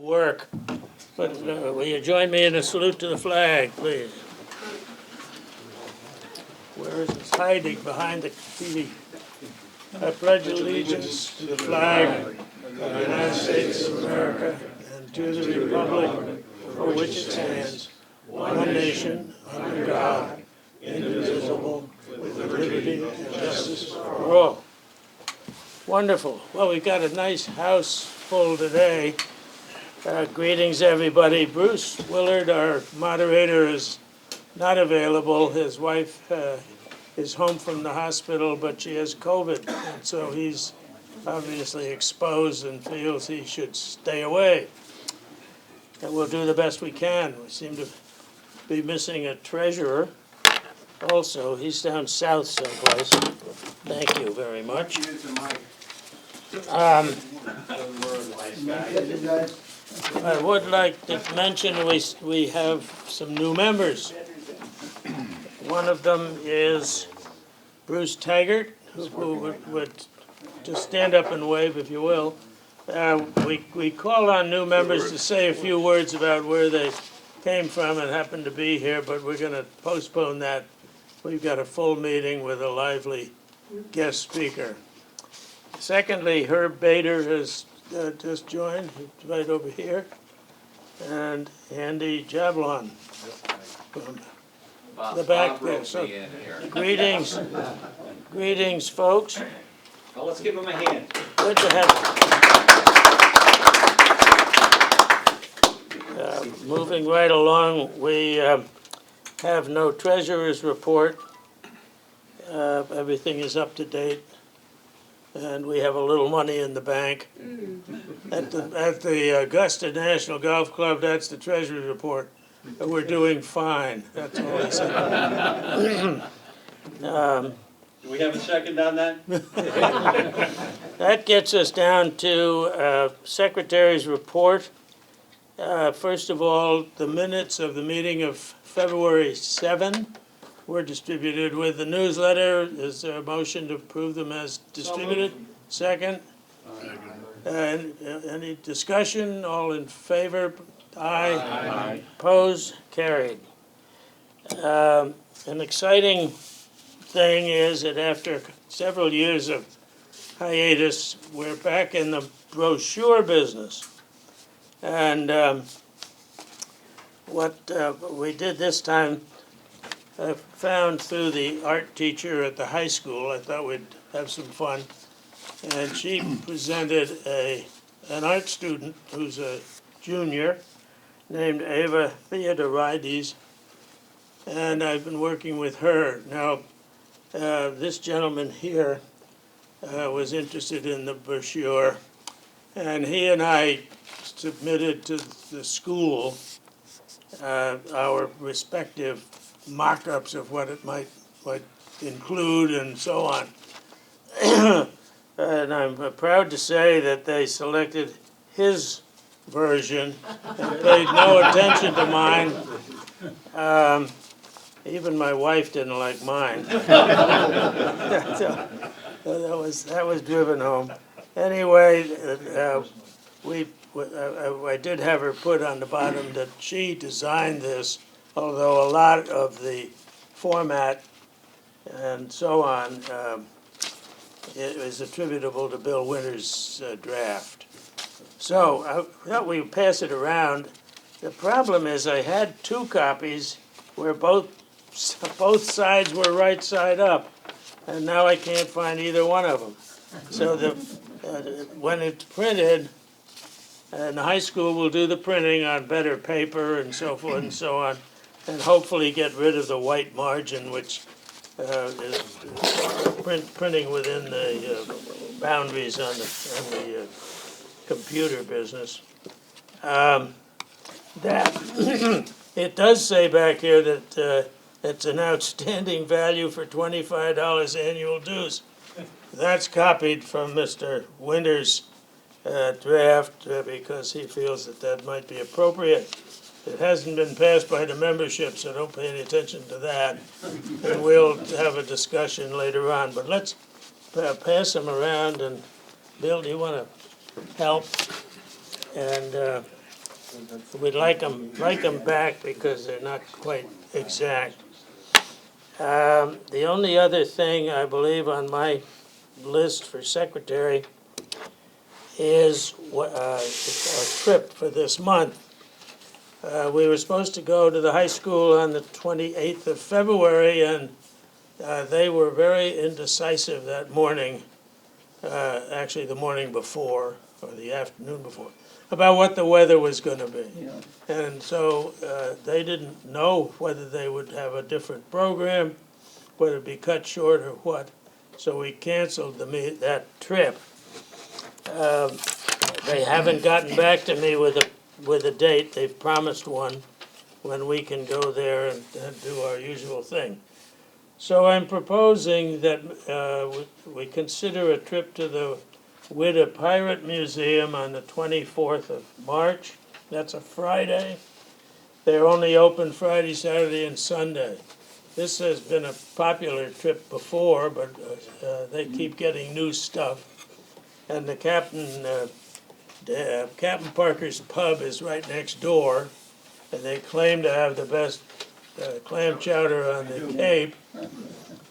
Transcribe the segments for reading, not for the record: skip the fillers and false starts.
work. But will you join me in a salute to the flag, please? Where is it? Hiding behind the TV. I pledge allegiance to the flag of the United States of America and to the republic for which it stands, one nation, under God, indivisible, with liberty and justice for all. Wonderful. Well, we've got a nice house full today. Greetings, everybody. Bruce Willard, our moderator, is not available. His wife is home from the hospital, but she has COVID, and so he's obviously exposed and feels he should stay away. And we'll do the best we can. We seem to be missing a treasurer. Also, he's down south someplace. Thank you very much. I would like to mention we have some new members. One of them is Bruce Taggart, who would just stand up and wave if you will. We call on new members to say a few words about where they came from and happen to be here, but we're going to postpone that. We've got a full meeting with a lively guest speaker. Secondly, Herb Bader has just joined, he's right over here, and Andy Jablon from the back there. So, greetings, folks. Well, let's give him a hand. Good to have you. Moving right along, we have no treasurer's report. Everything is up to date, and we have a little money in the bank. At the Augusta National Golf Club, that's the treasurer's report. We're doing fine. That's all I say. Do we have a second on that? That gets us down to Secretary's report. First of all, the minutes of the meeting of February 7 were distributed with the newsletter. Is there a motion to approve them as distributed? Second? Any discussion? All in favor? Aye. Aye. Opposed? Carried. An exciting thing is that after several years of hiatus, we're back in the brochure business. And what we did this time, I found through the art teacher at the high school, I thought we'd have some fun. And she presented an art student who's a junior named Ava Theodorides, and I've been working with her. Now, this gentleman here was interested in the brochure, and he and I submitted to the school our respective mock-ups of what it might include and so on. And I'm proud to say that they selected his version and paid no attention to mine. Even my wife didn't like mine. That was driven home. Anyway, I did have her put on the bottom that she designed this, although a lot of the format and so on it is attributable to Bill Winter's draft. So I thought we'd pass it around. The problem is I had two copies where both sides were right side up, and now I can't find either one of them. So when it's printed, and the high school will do the printing on better paper and so forth and so on, and hopefully get rid of the white margin, which is printing within the boundaries on the computer business. That it does say back here that it's an outstanding value for $25 annual dues. That's copied from Mr. Winter's draft because he feels that might be appropriate. It hasn't been passed by the membership, so don't pay any attention to that. And we'll have a discussion later on. But let's pass them around. And Bill, do you want to help? And we'd like them back because they're not quite exact. The only other thing I believe on my list for secretary is a trip for this month. We were supposed to go to the high school on the 28th of February, and they were very indecisive that morning, actually the morning before, or the afternoon before, about what the weather was going to be. And so they didn't know whether they would have a different program, whether it be cut short or what. So we canceled that trip. They haven't gotten back to me with a date. They've promised one when we can go there and do our usual thing. So I'm proposing that we consider a trip to the Widder Pirate Museum on the 24th of March. That's a Friday. They're only open Friday, Saturday, and Sunday. This has been a popular trip before, but they keep getting new stuff. And the Captain Parker's Pub is right next door, and they claim to have the best clam chowder on the Cape.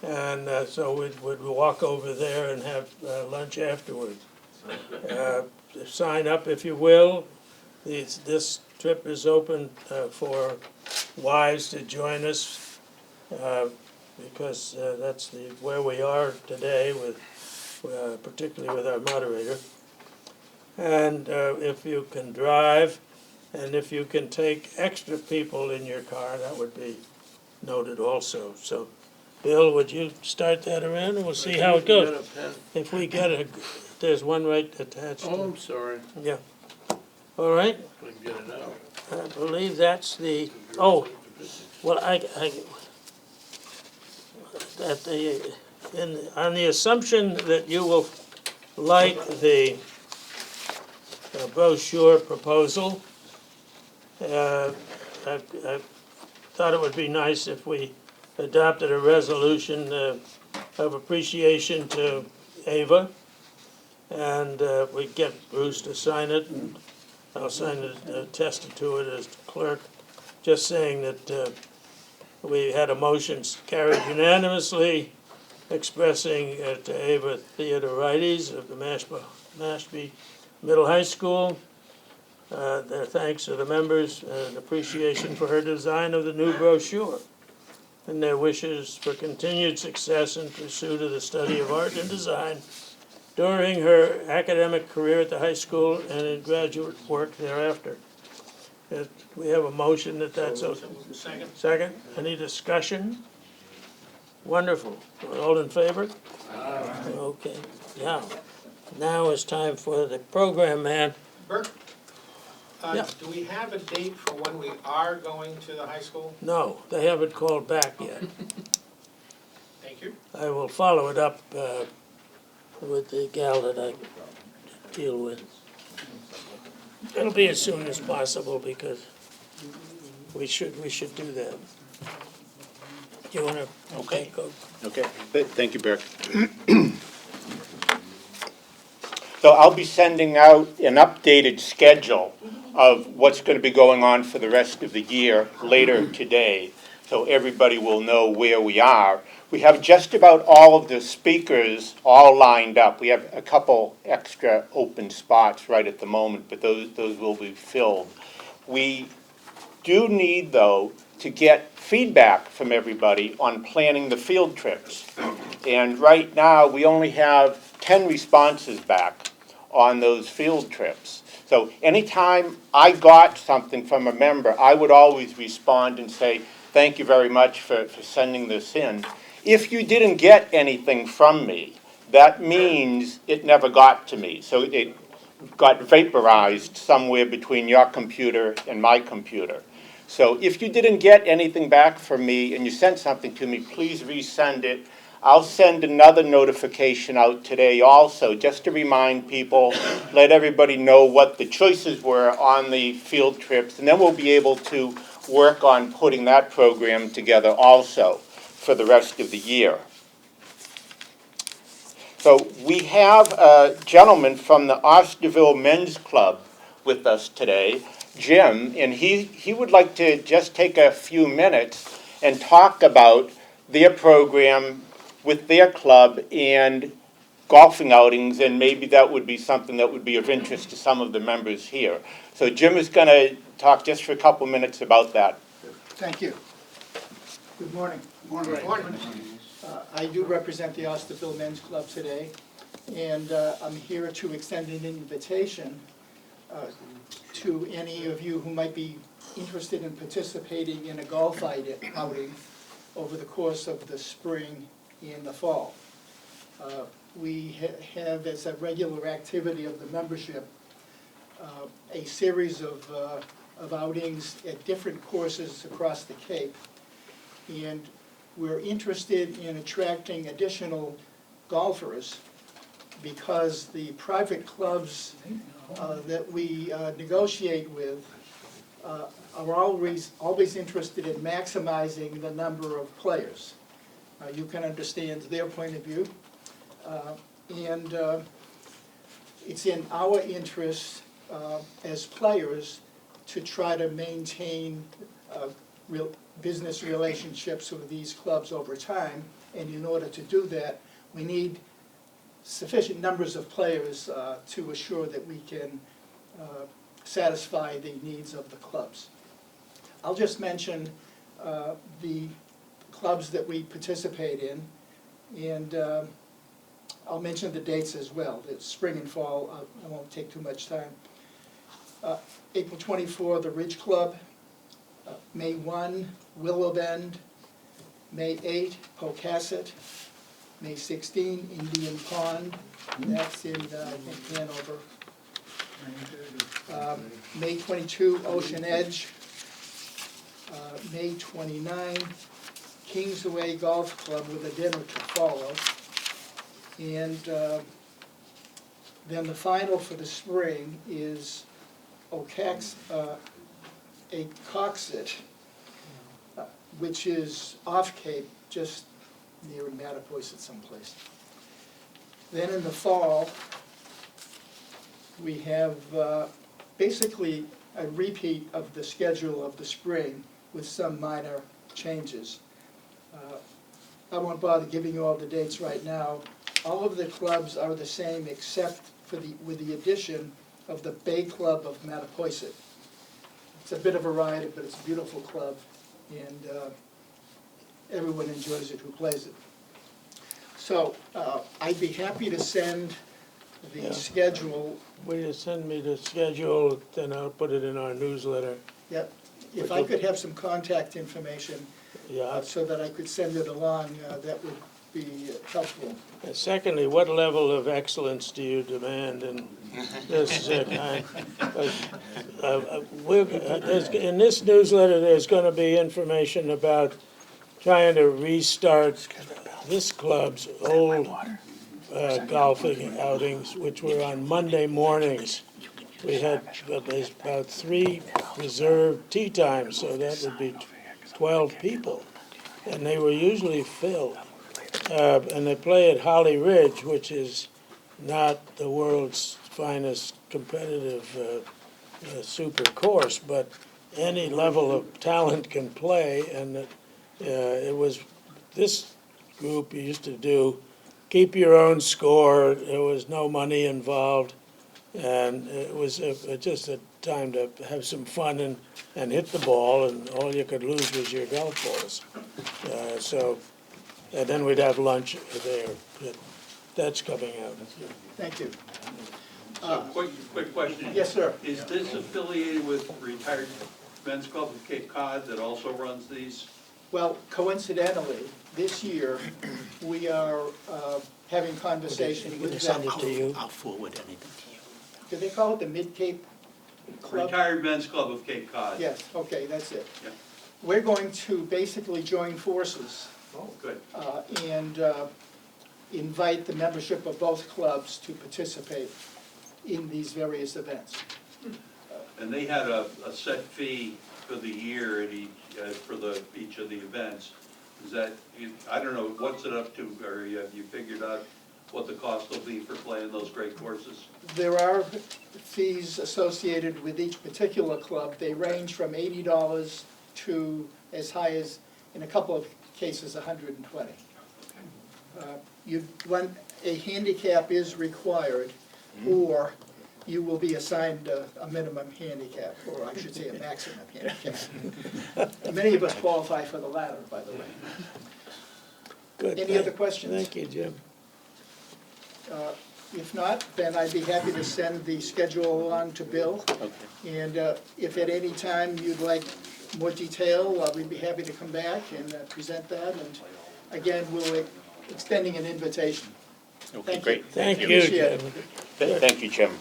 And so we'd walk over there and have lunch afterwards. Sign up if you will. This trip is open for wives to join us because that's where we are today, particularly with our moderator. And if you can drive, and if you can take extra people in your car, that would be noted also. So, Bill, would you start that around, and we'll see how it goes. If we get there's one right attached to. Oh, I'm sorry. Yeah. All right. I can get it out. I believe that's the, oh, well, on the assumption that you will like the brochure proposal, I thought it would be nice if we adopted a resolution of appreciation to Ava, and we get Bruce to sign it, and I'll sign it, attest to it as clerk, just saying that we had a motion carried unanimously expressing to Ava Theodorides of the Mashpee Middle High School their thanks to the members and appreciation for her design of the new brochure, and their wishes for continued success in pursuit of the study of art and design during her academic career at the high school and in graduate work thereafter. We have a motion that's okay. Second. Second, any discussion? Wonderful. All in favor? Okay, now it's time for the program, man. Bert, Yeah. do we have a date for when we are going to the high school? No, they haven't called back yet. Thank you. I will follow it up with the gal that I deal with. It'll be as soon as possible because we should do that. You wanna? Okay. Go. Okay, thank you, Burke. So I'll be sending out an updated schedule of what's going to be going on for the rest of the year later today, so everybody will know where we are. We have just about all of the speakers all lined up. We have a couple extra open spots right at the moment, but those will be filled. We do need, though, to get feedback from everybody on planning the field trips. And right now, we only have 10 responses back on those field trips. So anytime I got something from a member, I would always respond and say, thank you very much for sending this in. If you didn't get anything from me, that means it never got to me. So it got vaporized somewhere between your computer and my computer. So if you didn't get anything back from me and you sent something to me, please resend it. I'll send another notification out today also, just to remind people, let everybody know what the choices were on the field trips, and then we'll be able to work on putting that program together also for the rest of the year. So we have a gentleman from the Osterville Men's Club with us today, Jim, and he would like to just take a few minutes and talk about their program with their club and golfing outings, and maybe that would be something that would be of interest to some of the members here. So Jim is going to talk just for a couple minutes about that. Thank you. Good morning. Morning. I do represent the Osterville Men's Club today, and I'm here to extend an invitation to any of you who might be interested in participating in a golf outing over the course of the spring and the fall. We have as a regular activity of the membership a series of outings at different courses across the Cape, and we're interested in attracting additional golfers because the private clubs that we negotiate with are always interested in maximizing the number of players. You can understand their point of view, and it's in our interest as players to try to maintain real business relationships with these clubs over time, and in order to do that, we need sufficient numbers of players to assure that we can satisfy the needs of the clubs. I'll just mention the clubs that we participate in, and I'll mention the dates as well. It's spring and fall. I won't take too much time. April 24, the Ridge Club. May 1, Willow Bend. May 8, Pocasset. May 16, Indian Pond. That's in, I think, Hanover. May 22, Ocean Edge. May 29, Kingsway Golf Club with a dinner to follow. And then the final for the spring is Coxet, which is off Cape, just near Mattapoisett someplace. Then in the fall, we have basically a repeat of the schedule of the spring with some minor changes. I won't bother giving you all the dates right now. All of the clubs are the same except for with the addition of the Bay Club of Mattapoisett. It's a bit of a ride, but it's a beautiful club, and everyone enjoys it who plays it. So I'd be happy to send the schedule. Will you send me the schedule, then I'll put it in our newsletter. Yep. If I could have some contact information Yeah. so that I could send it along, that would be helpful. And secondly, what level of excellence do you demand in this kind? In this newsletter, there's going to be information about trying to restart this club's old golfing outings, which were on Monday mornings. We had about 3 reserved tee times, so that would be 12 people, and they were usually filled. And they play at Holly Ridge, which is not the world's finest competitive super course, but any level of talent can play. And it was this group used to do keep your own score. There was no money involved, and it was just a time to have some fun and hit the ball, and all you could lose was your golf balls. And then we'd have lunch there. That's coming out. Thank you. So, quick question. Yes, sir. Is this affiliated with Retired Men's Club of Cape Cod that also runs these? Well, coincidentally, this year, we are having conversation with Send them. it to you. I'll forward anything to you. Do they call it the Mid-Cape Club? Retired Men's Club of Cape Cod. Yes, okay, that's it. Yeah. We're going to basically join forces Oh, good. and invite the membership of both clubs to participate in these various events. And they had a set fee for the year at each of the events. Is that, I don't know, what's it up to, or have you figured out what the cost will be for playing those great courses? There are fees associated with each particular club. They range from $80 to as high as, in a couple of cases, $120. When a handicap is required, or you will be assigned a minimum handicap, or I should say a maximum handicap. Many of us qualify for the latter, by the way. Good. Any other questions? Thank you, Jim. If not, then I'd be happy to send the schedule along to Bill. And if at any time you'd like more detail, we'd be happy to come back and present that. And again, we're extending an invitation. Okay, Thank you. great. Thank you, Appreciate Jim. Thank you, Jim.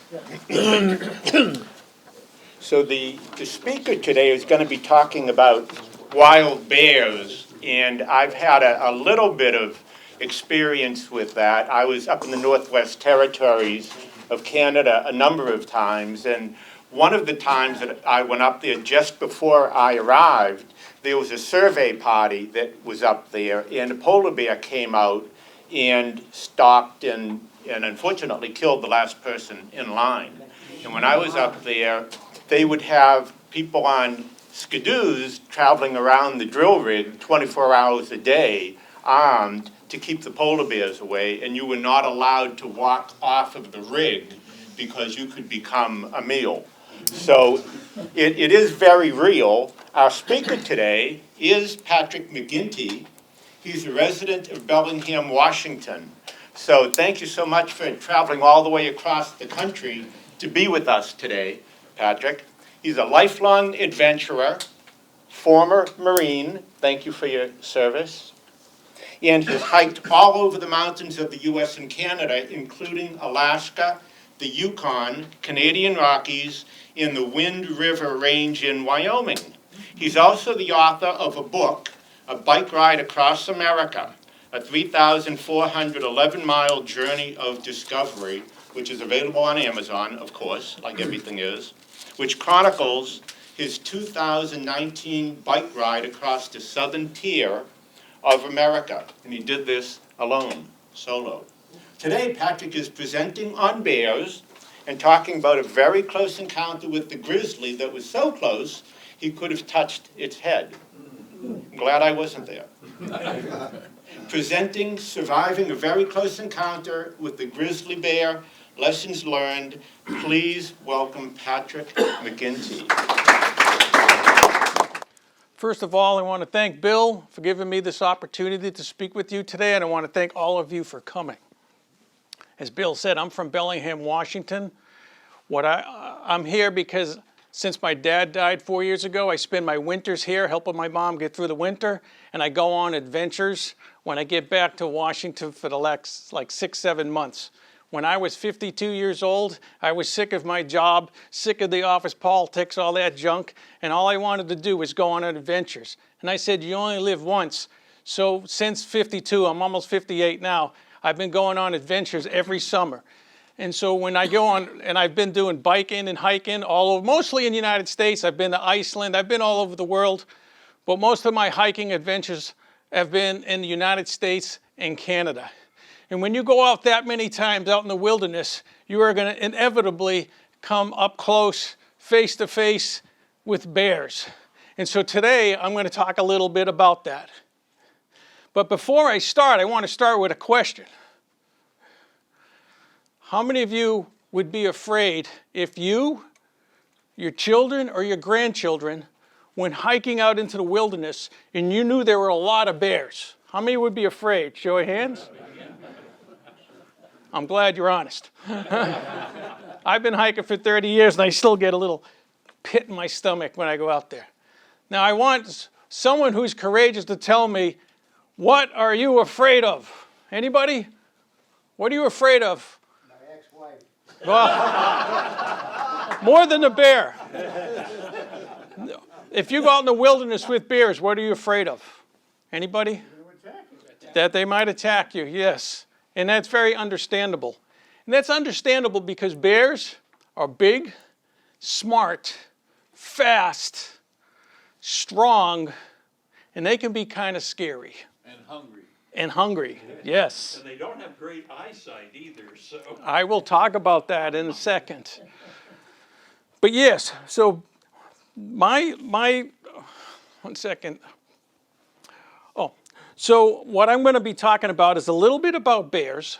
So the speaker today is going to be talking about wild bears, and I've had a little bit of experience with that. I was up in the Northwest Territories of Canada a number of times, and one of the times that I went up there just before I arrived, there was a survey party that was up there, and a polar bear came out and stopped and unfortunately killed the last person in line. And when I was up there, they would have people on skidoos traveling around the drill rig 24 hours a day, armed, to keep the polar bears away, and you were not allowed to walk off of the rig because you could become a meal. So it is very real. Our speaker today is Patrick McGinty. He's a resident of Bellingham, Washington. So thank you so much for traveling all the way across the country to be with us today, Patrick. He's a lifelong adventurer, former Marine. Thank you for your service. And he's hiked all over the mountains of the U.S. and Canada, including Alaska, the Yukon, Canadian Rockies, and the Wind River Range in Wyoming. He's also the author of a book, A Bike Ride Across America, a 3,411-mile journey of discovery, which is available on Amazon, of course, like everything is, which chronicles his 2019 bike ride across the southern tier of America. And he did this alone, solo. Today, Patrick is presenting on bears and talking about a very close encounter with the grizzly that was so close he could have touched its head. I'm glad I wasn't there. Presenting surviving a very close encounter with the grizzly bear, lessons learned. Please welcome Patrick McGinty. First of all, I want to thank Bill for giving me this opportunity to speak with you today, and I want to thank all of you for coming. As Bill said, I'm from Bellingham, Washington. I'm here because since my dad died 4 years ago, I spend my winters here helping my mom get through the winter, and I go on adventures when I get back to Washington for the next 6-7 months. When I was 52 years old, I was sick of my job, sick of the office politics, all that junk, and all I wanted to do was go on adventures. And I said, you only live once. So since 52, I'm almost 58 now, I've been going on adventures every summer. And so when I go on, and I've been doing biking and hiking all over, mostly in the United States. I've been to Iceland, I've been all over the world, but most of my hiking adventures have been in the United States and Canada. And when you go out that many times out in the wilderness, you are going to inevitably come up close, face to face with bears. And so today, I'm going to talk a little bit about that. But before I start, I want to start with a question. How many of you would be afraid if you, your children, or your grandchildren went hiking out into the wilderness and you knew there were a lot of bears? How many would be afraid? Show of hands. I'm glad you're honest. I've been hiking for 30 years and I still get a little pit in my stomach when I go out there. Now I want someone who's courageous to tell me, what are you afraid of? Anybody? What are you afraid of? My ex-wife. Well, more than a bear. If you go out in the wilderness with bears, what are you afraid of? Anybody? That they might attack you, yes. And that's very understandable. And that's understandable because bears are big, smart, fast, strong, and they can be kind of scary. And hungry. and hungry, yes. And they don't have great eyesight either, so. I will talk about that in a second. But yes, so my 1 second. Oh, so what I'm going to be talking about is a little bit about bears.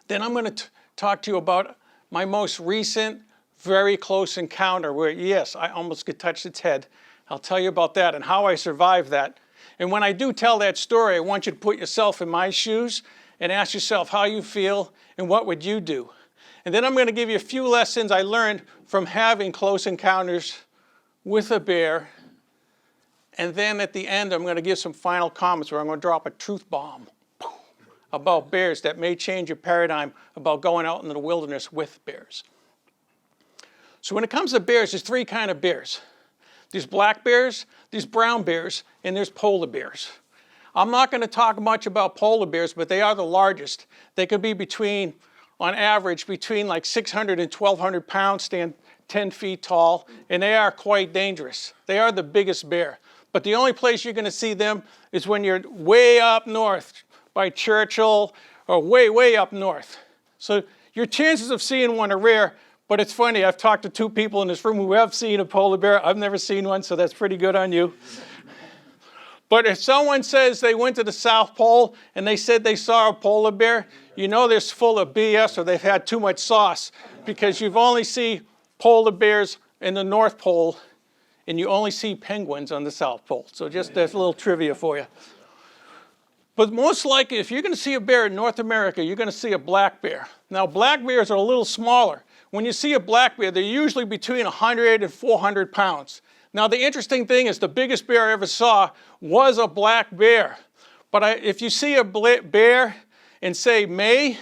Then I'm going to talk to you about my most recent, very close encounter where, yes, I almost could touch its head. I'll tell you about that and how I survived that. And when I do tell that story, I want you to put yourself in my shoes and ask yourself how you feel and what would you do. And then I'm going to give you a few lessons I learned from having close encounters with a bear. And then at the end, I'm going to give some final comments where I'm going to drop a truth bomb about bears that may change your paradigm about going out into the wilderness with bears. So when it comes to bears, there's three kinds of bears. There's black bears, there's brown bears, and there's polar bears. I'm not going to talk much about polar bears, but they are the largest. They could be between, on average, between like 600 and 1,200 pounds, stand 10 feet tall, and they are quite dangerous. They are the biggest bear. But the only place you're going to see them is when you're way up north by Churchill or way, way up north. So your chances of seeing one are rare, but it's funny. I've talked to two people in this room who have seen a polar bear. I've never seen one, so that's pretty good on you. But if someone says they went to the South Pole and they said they saw a polar bear, you know they're full of BS or they've had too much sauce, because you've only seen polar bears in the North Pole and you only see penguins on the South Pole. So just that's a little trivia for you. But most likely, if you're going to see a bear in North America, you're going to see a black bear. Now, black bears are a little smaller. When you see a black bear, they're usually between 100 and 400 pounds. Now, the interesting thing is the biggest bear I ever saw was a black bear. But if you see a bear in, say, May,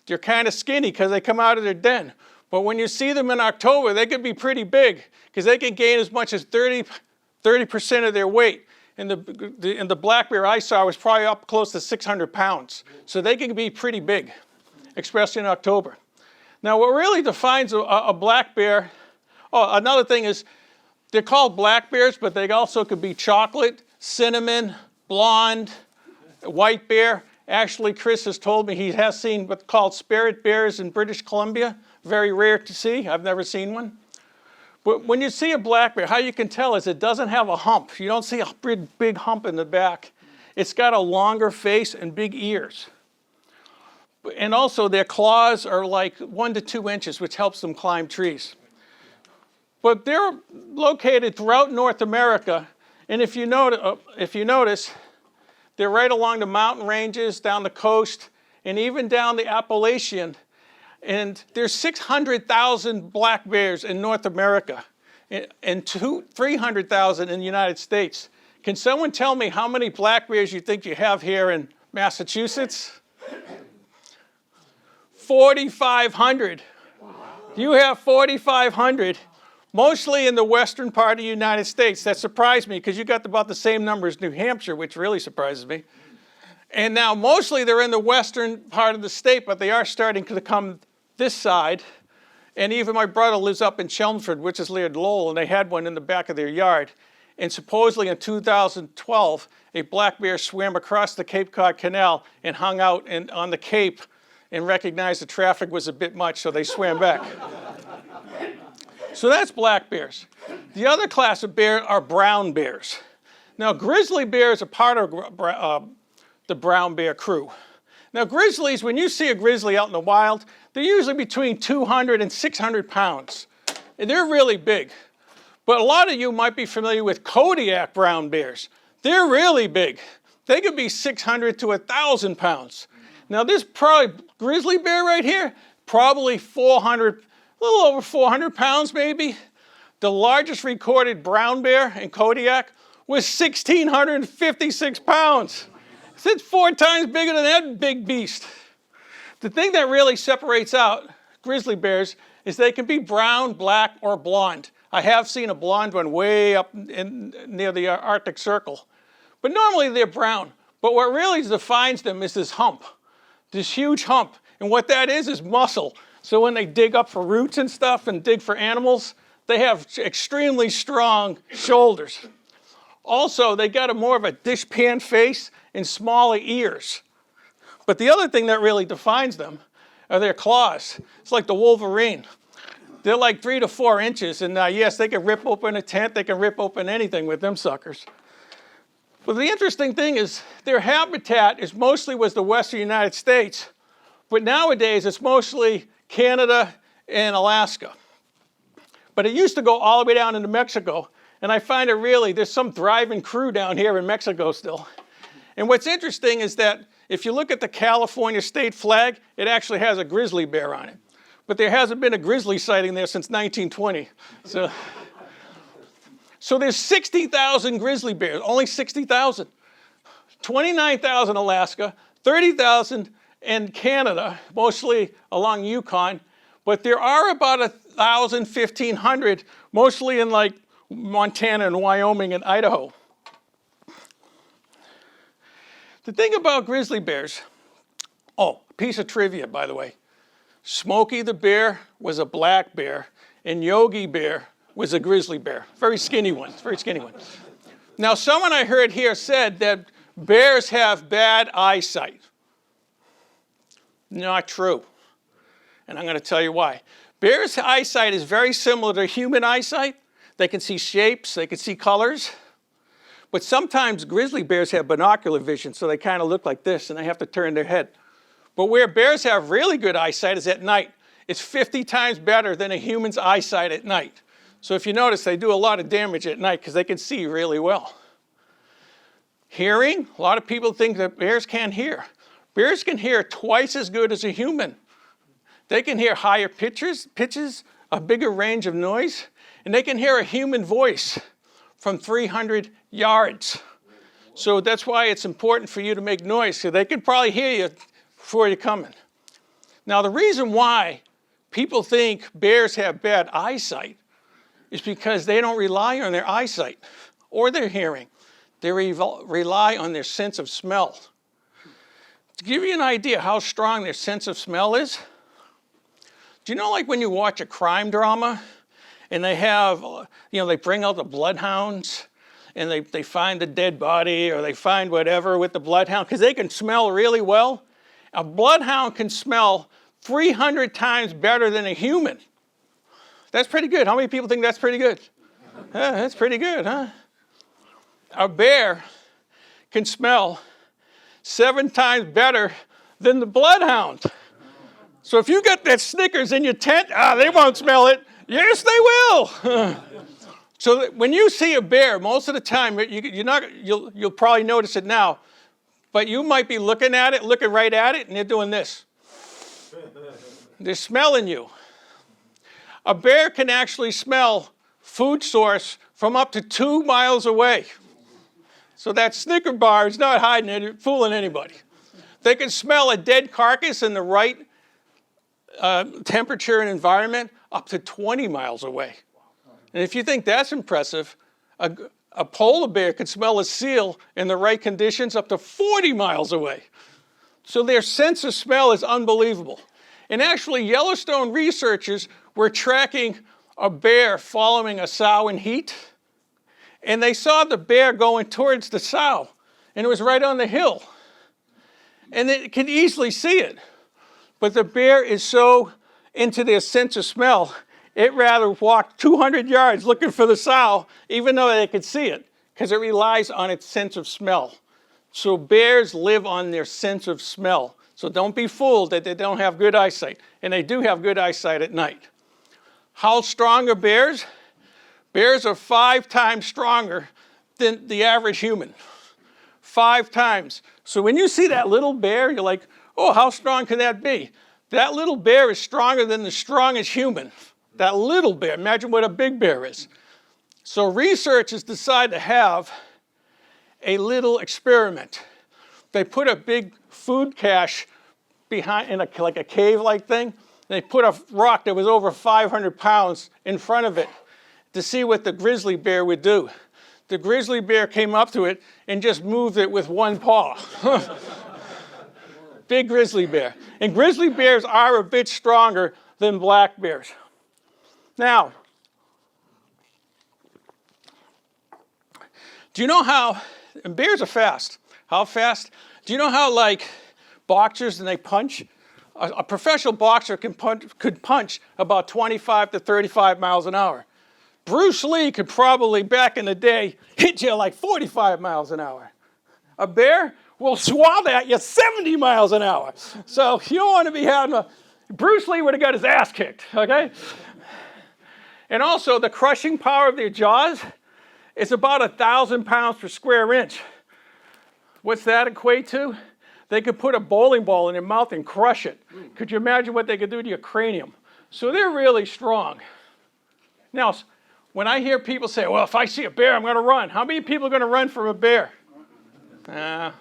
they're kind of skinny because they come out of their den. But when you see them in October, they could be pretty big because they can gain as much as 30% of their weight. And the black bear I saw was probably up close to 600 pounds. So they can be pretty big, especially in October. Now, what really defines a black bear, another thing is they're called black bears, but they also could be chocolate, cinnamon, blonde, white bear. Actually, Chris has told me he has seen what's called spirit bears in British Columbia. Very rare to see. I've never seen one. But when you see a black bear, how you can tell is it doesn't have a hump. You don't see a big hump in the back. It's got a longer face and big ears. And also their claws are like 1 to 2 inches, which helps them climb trees. But they're located throughout North America. And if you notice, they're right along the mountain ranges, down the coast, and even down the Appalachian. And there's 600,000 black bears in North America and 300,000 in the United States. Can someone tell me how many black bears you think you have here in Massachusetts? 4,500. You have 4,500, mostly in the western part of the United States. That surprised me because you got about the same number as New Hampshire, which really surprises me. And now mostly they're in the western part of the state, but they are starting to come this side. And even my brother lives up in Chelmsford, which is near Lowell, and they had one in the back of their yard. And supposedly in 2012, a black bear swam across the Cape Cod Canal and hung out on the Cape and recognized the traffic was a bit much, so they swam back. So that's black bears. The other class of bear are brown bears. Now, grizzly bears are part of the brown bear crew. Now, grizzlies, when you see a grizzly out in the wild, they're usually between 200 and 600 pounds. And they're really big. But a lot of you might be familiar with Kodiak brown bears. They're really big. They could be 600 to 1,000 pounds. Now, this probably grizzly bear right here, probably 400, a little over 400 pounds maybe. The largest recorded brown bear in Kodiak was 1,656 pounds. It's 4 times bigger than that big beast. The thing that really separates out grizzly bears is they can be brown, black, or blonde. I have seen a blonde one way up near the Arctic Circle. But normally they're brown. But what really defines them is this hump, this huge hump. And what that is muscle. So when they dig up for roots and stuff and dig for animals, they have extremely strong shoulders. Also, they got more of a dishpan face and smaller ears. But the other thing that really defines them are their claws. It's like the Wolverine. They're like 3 to 4 inches, and yes, they can rip open a tent, they can rip open anything with them suckers. But the interesting thing is their habitat was the western United States, but nowadays it's mostly Canada and Alaska. But it used to go all the way down into Mexico, and I find it really, there's some thriving crew down here in Mexico still. And what's interesting is that if you look at the California state flag, it actually has a grizzly bear on it. But there hasn't been a grizzly sighting there since 1920. So there's 60,000 grizzly bears, only 60,000. 29,000 Alaska, 30,000 in Canada, mostly along Yukon. But there are about 1,000, 1,500, mostly in like Montana and Wyoming and Idaho. The thing about grizzly bears, oh, piece of trivia, by the way. Smokey the bear was a black bear, and Yogi Bear was a grizzly bear. Very skinny one, very skinny one. Now, someone I heard here said that bears have bad eyesight. Not true. And I'm going to tell you why. Bears' eyesight is very similar to human eyesight. They can see shapes, they can see colors. But sometimes grizzly bears have binocular vision, so they kind of look like this, and they have to turn their head. But where bears have really good eyesight is at night. It's 50 times better than a human's eyesight at night. So if you notice, they do a lot of damage at night because they can see really well. Hearing, a lot of people think that bears can't hear. Bears can hear twice as good as a human. They can hear higher pitches, a bigger range of noise, and they can hear a human voice from 300 yards. So that's why it's important for you to make noise, so they can probably hear you before you're coming. Now, the reason why people think bears have bad eyesight is because they don't rely on their eyesight or their hearing. They rely on their sense of smell. To give you an idea how strong their sense of smell is, do you know, like when you watch a crime drama and they have, they bring out the bloodhounds and they find the dead body or they find whatever with the bloodhound because they can smell really well? A bloodhound can smell 300 times better than a human. That's pretty good. How many people think that's pretty good? That's pretty good, huh? A bear can smell 7 times better than the bloodhound. So if you got that Snickers in your tent, they won't smell it. Yes, they will. So when you see a bear, most of the time, you'll probably notice it now, but you might be looking right at it, and they're doing this. They're smelling you. A bear can actually smell food source from up to 2 miles away. So that Snicker bar is not hiding it, fooling anybody. They can smell a dead carcass in the right temperature and environment up to 20 miles away. And if you think that's impressive, a polar bear could smell a seal in the right conditions up to 40 miles away. So their sense of smell is unbelievable. And actually, Yellowstone researchers were tracking a bear following a sow in heat, and they saw the bear going towards the sow, and it was right on the hill. And they could easily see it. But the bear is so into their sense of smell, it rather walked 200 yards looking for the sow, even though they could see it, because it relies on its sense of smell. So bears live on their sense of smell. So don't be fooled that they don't have good eyesight. And they do have good eyesight at night. How strong are bears? Bears are 5 times stronger than the average human. 5 times. So when you see that little bear, you're like, oh, how strong can that be? That little bear is stronger than the strongest human. That little bear. Imagine what a big bear is. So researchers decide to have a little experiment. They put a big food cache behind in like a cave-like thing. They put a rock that was over 500 pounds in front of it to see what the grizzly bear would do. The grizzly bear came up to it and just moved it with one paw. Big grizzly bear. And grizzly bears are a bit stronger than black bears. Now, Do you know how, and bears are fast. How fast? Do you know how like boxers and they punch? A professional boxer could punch about 25 to 35 miles an hour. Bruce Lee could probably, back in the day, hit you like 45 miles an hour. A bear will swat at you 70 miles an hour. So you don't want to be having Bruce Lee would have got his ass kicked, okay? And also the crushing power of their jaws is about 1,000 pounds per square inch. What's that equate to? They could put a bowling ball in their mouth and crush it. Could you imagine what they could do to your cranium? So they're really strong. Now, when I hear people say, well, if I see a bear, I'm going to run. How many people are going to run from a bear? How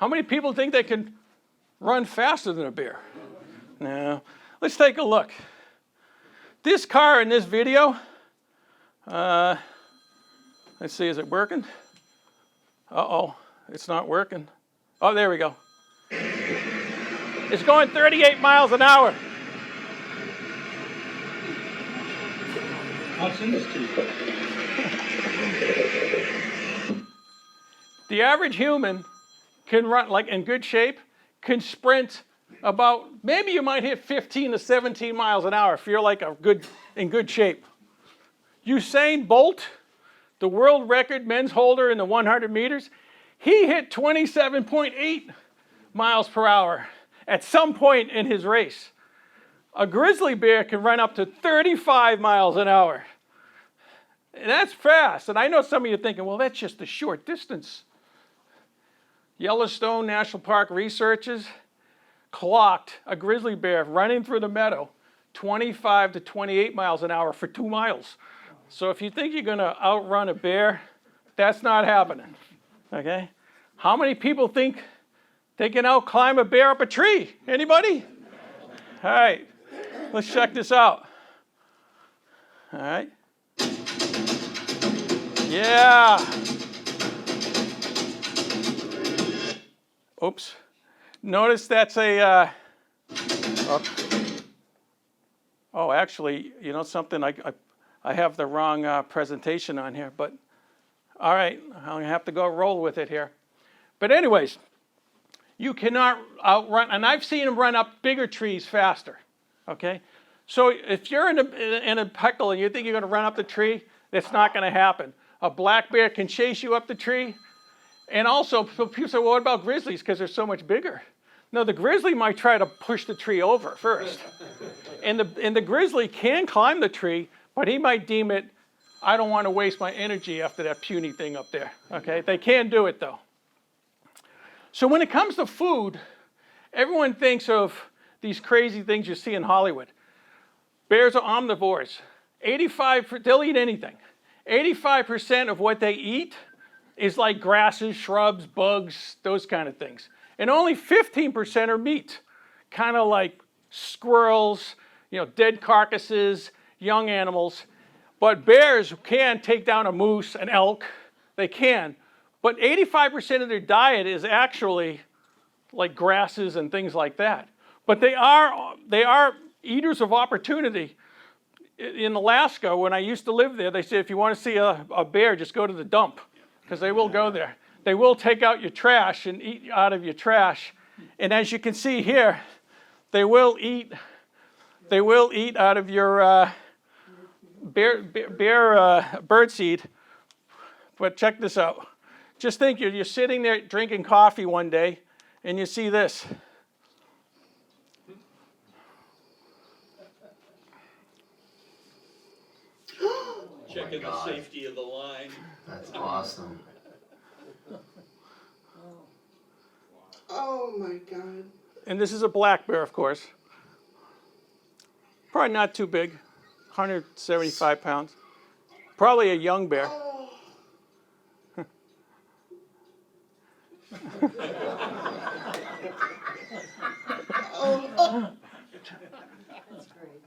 many people think they can run faster than a bear? No. Let's take a look. This car in this video, let's see, is it working? Uh-oh, it's not working. Oh, there we go. It's going 38 miles an hour. I'll send this to you. The average human can run, like in good shape, can sprint about, maybe you might hit 15 to 17 miles an hour if you're like in good shape. Usain Bolt, the world record men's holder in the 100 meters, he hit 27.8 miles per hour at some point in his race. A grizzly bear can run up to 35 miles an hour. And that's fast. And I know some of you are thinking, well, that's just a short distance. Yellowstone National Park researchers clocked a grizzly bear running through the meadow 25 to 28 miles an hour for 2 miles. So if you think you're going to outrun a bear, that's not happening. Okay? How many people think they can out-climb a bear up a tree? Anybody? All right. Let's check this out. All right. Yeah. Oops. Notice that's a, oh, actually, you know something, I have the wrong presentation on here, but all right, I'm going to have to go roll with it here. But anyways, you cannot outrun, and I've seen them run up bigger trees faster, okay? So if you're in a pickle and you think you're going to run up the tree, that's not going to happen. A black bear can chase you up the tree. And also, people say, well, what about grizzlies? Because they're so much bigger. No, the grizzly might try to push the tree over first. And the grizzly can climb the tree, but he might deem it, I don't want to waste my energy after that puny thing up there. Okay? They can do it, though. So when it comes to food, everyone thinks of these crazy things you see in Hollywood. Bears are omnivores. They'll eat anything. 85% of what they eat is like grasses, shrubs, bugs, those kind of things. And only 15% are meat, kind of like squirrels, dead carcasses, young animals. But bears can take down a moose, an elk, they can. But 85% of their diet is actually like grasses and things like that. But they are eaters of opportunity. In Alaska, when I used to live there, they said if you want to see a bear, just go to the dump, because they will go there. They will take out your trash and eat out of your trash. And as you can see here, they will eat out of your birdseed. But check this out. Just think you're sitting there drinking coffee one day, and you see this. Checking the safety of the line. That's awesome. Oh my God. And this is a black bear, of course. Probably not too big, 175 pounds. Probably a young bear.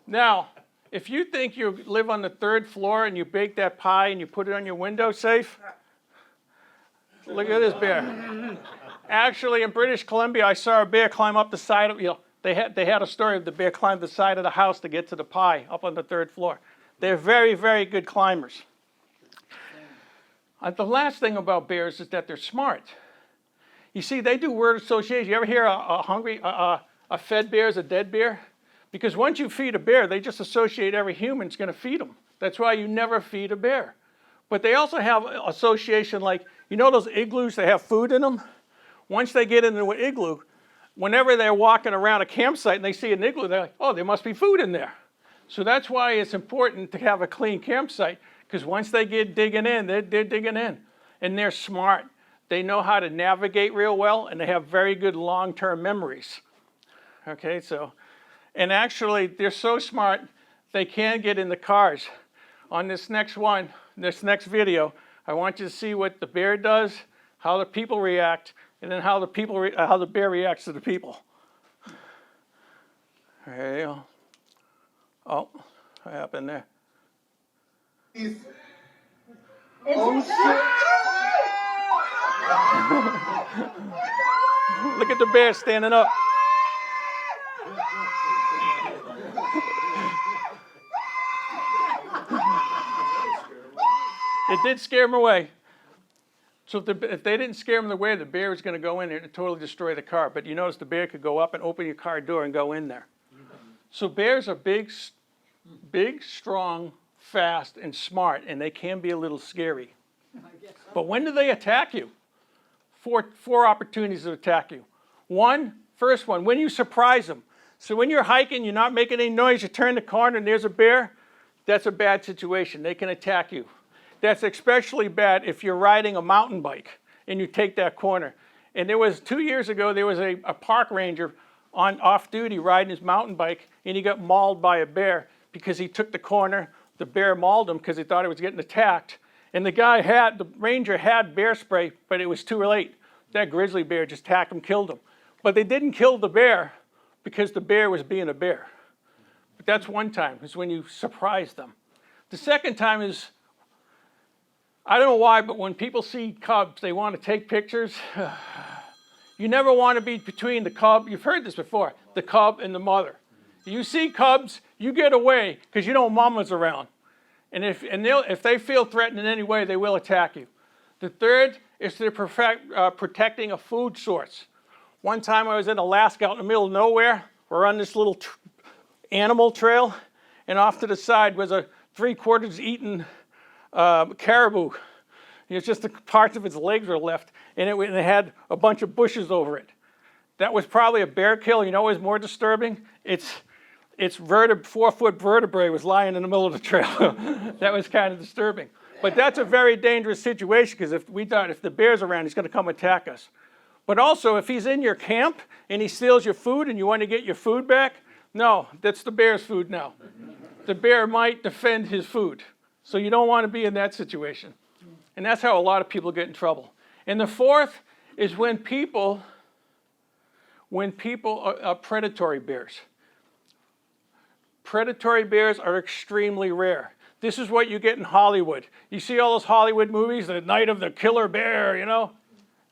Now, if you think you live on the 3rd floor and you bake that pie and you put it on your window safe, look at this bear. Actually, in British Columbia, I saw a bear climb up the side of, they had a story of the bear climbed the side of the house to get to the pie up on the 3rd floor. They're very, very good climbers. The last thing about bears is that they're smart. You see, they do word association. You ever hear a fed bear is a dead bear? Because once you feed a bear, they just associate every human's going to feed them. That's why you never feed a bear. But they also have association like, you know those igloos that have food in them? Once they get into an igloo, whenever they're walking around a campsite and they see an igloo, they're like, oh, there must be food in there. So that's why it's important to have a clean campsite, because once they get digging in, they're digging in. And they're smart. They know how to navigate real well, and they have very good long-term memories. Okay, so, and actually, they're so smart, they can get in the cars. On this next one, this next video, I want you to see what the bear does, how the people react, and then how the bear reacts to the people. There you go. Oh, what happened there? Oh shit! Look at the bear standing up. It did scare him away. So if they didn't scare him away, the bear was going to go in there and totally destroy the car. But you notice the bear could go up and open your car door and go in there. So bears are big, strong, fast, and smart, and they can be a little scary. But when do they attack you? Four opportunities to attack you. First one, when you surprise them. So when you're hiking, you're not making any noise, you turn the corner and there's a bear, that's a bad situation. They can attack you. That's especially bad if you're riding a mountain bike and you take that corner. And 2 years ago, there was a park ranger on off-duty riding his mountain bike, and he got mauled by a bear because he took the corner. The bear mauled him because he thought he was getting attacked. And the ranger had bear spray, but it was too late. That grizzly bear just attacked him, killed him. But they didn't kill the bear because the bear was being a bear. But that's one time, is when you surprise them. The second time is, I don't know why, but when people see cubs, they want to take pictures. You never want to be between the cub, you've heard this before, the cub and the mother. You see cubs, you get away because you know mama's around. And if they feel threatened in any way, they will attack you. The third is they're protecting a food source. One time I was in Alaska out in the middle of nowhere. We're on this little animal trail, and off to the side was a 3/4 eaten caribou. It's just the parts of its legs were left, and it had a bunch of bushes over it. That was probably a bear kill. You know what was more disturbing? Its 4-foot vertebrae was lying in the middle of the trail. That was kind of disturbing. But that's a very dangerous situation, because if the bear's around, he's going to come attack us. But also, if he's in your camp and he steals your food and you want to get your food back, no, that's the bear's food now. The bear might defend his food. So you don't want to be in that situation. And that's how a lot of people get in trouble. And the fourth is when people are predatory bears. Predatory bears are extremely rare. This is what you get in Hollywood. You see all those Hollywood movies, the night of the killer bear, you know?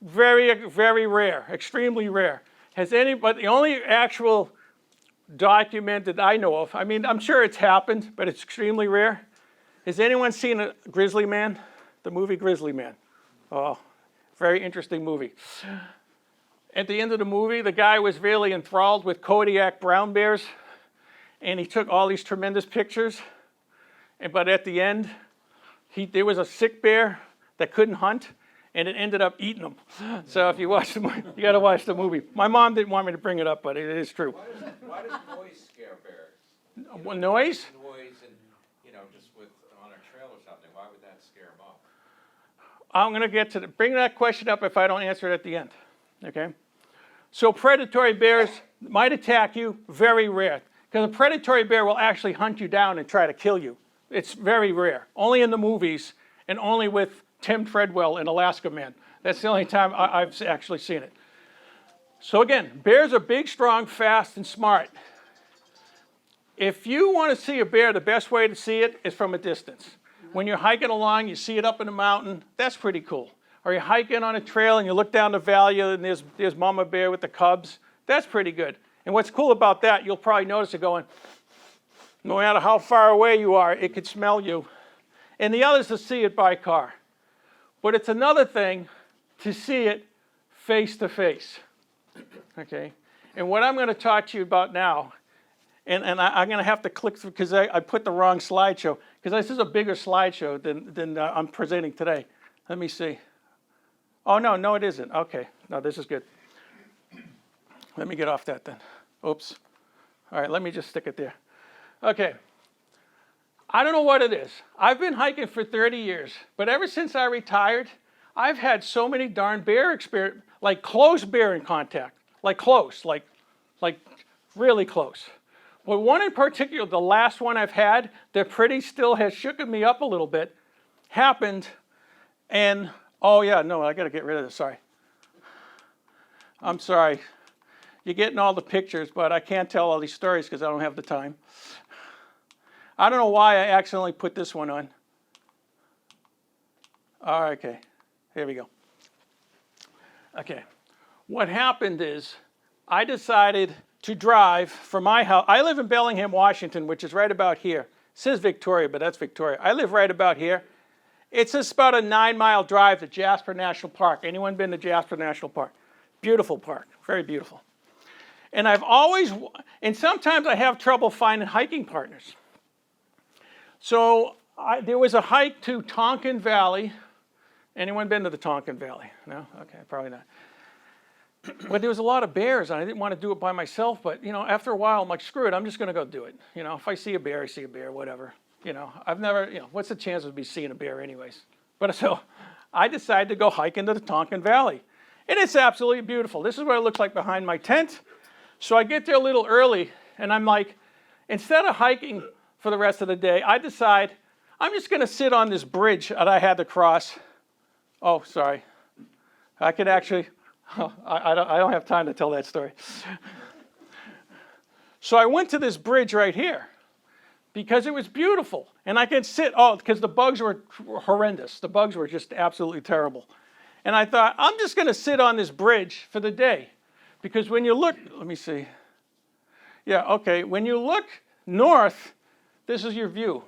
Very, very rare, extremely rare. But the only actual document that I know of, I mean, I'm sure it's happened, but it's extremely rare. Has anyone seen a Grizzly Man? The movie Grizzly Man. Oh, very interesting movie. At the end of the movie, the guy was really enthralled with Kodiak brown bears, and he took all these tremendous pictures. But at the end, there was a sick bear that couldn't hunt, and it ended up eating him. So if you watch the movie, you got to watch the movie. My mom didn't want me to bring it up, but it is true. Why does noise scare bears? What, noise? Noise and, just on a trail or something, why would that scare them off? I'm going to bring that question up if I don't answer it at the end, okay? So predatory bears might attack you, very rare. Because a predatory bear will actually hunt you down and try to kill you. It's very rare. Only in the movies, and only with Tim Treadwell in Alaska Man. That's the only time I've actually seen it. So again, bears are big, strong, fast, and smart. If you want to see a bear, the best way to see it is from a distance. When you're hiking along, you see it up in the mountain, that's pretty cool. Or you're hiking on a trail and you look down the valley and there's mama bear with the cubs, that's pretty good. And what's cool about that, you'll probably notice it going, no matter how far away you are, it could smell you. And the other is to see it by car. but it's another thing to see it face to face, okay? And what I'm going to talk to you about now, and I'm going to have to click through because I put the wrong slideshow, because this is a bigger slideshow than I'm presenting today. Let me see. Oh, no, it isn't. Okay, no, this is good. Let me get off that then. Oops. All right, let me just stick it there. Okay. I don't know what it is. I've been hiking for 30 years, but ever since I retired, I've had so many darn bear experience, like close bear in contact, like close, like really close. But one in particular, the last one I've had, that pretty still has shooken me up a little bit, happened, and oh yeah, no, I got to get rid of this. Sorry. I'm sorry. You're getting all the pictures, but I can't tell all these stories because I don't have the time. I don't know why I accidentally put this one on. All right, okay, here we go. Okay, what happened is I decided to drive from my house. I live in Bellingham, Washington, which is right about here. It says Victoria, but that's Victoria. I live right about here. It's just about a 9-mile drive to Jasper National Park. Anyone been to Jasper National Park? Beautiful park, very beautiful. And and sometimes I have trouble finding hiking partners. So there was a hike to Tonkin Valley. Anyone been to the Tonkin Valley? No? Okay, probably not. But there was a lot of bears, and I didn't want to do it by myself. But, after a while, I'm like, screw it, I'm just going to go do it. If I see a bear, I see a bear, whatever. I've never, what's the chance of me seeing a bear anyways? But so I decided to go hike into the Tonkin Valley. And it's absolutely beautiful. This is what it looks like behind my tent. So I get there a little early, and I'm like, instead of hiking for the rest of the day, I decide I'm just going to sit on this bridge that I had to cross. Oh, sorry. I could actually, I don't have time to tell that story. So I went to this bridge right here because it was beautiful. And I could sit, because the bugs were horrendous. The bugs were just absolutely terrible. And I thought, I'm just going to sit on this bridge for the day. Because when you look, let me see. Yeah, okay, when you look north, this is your view.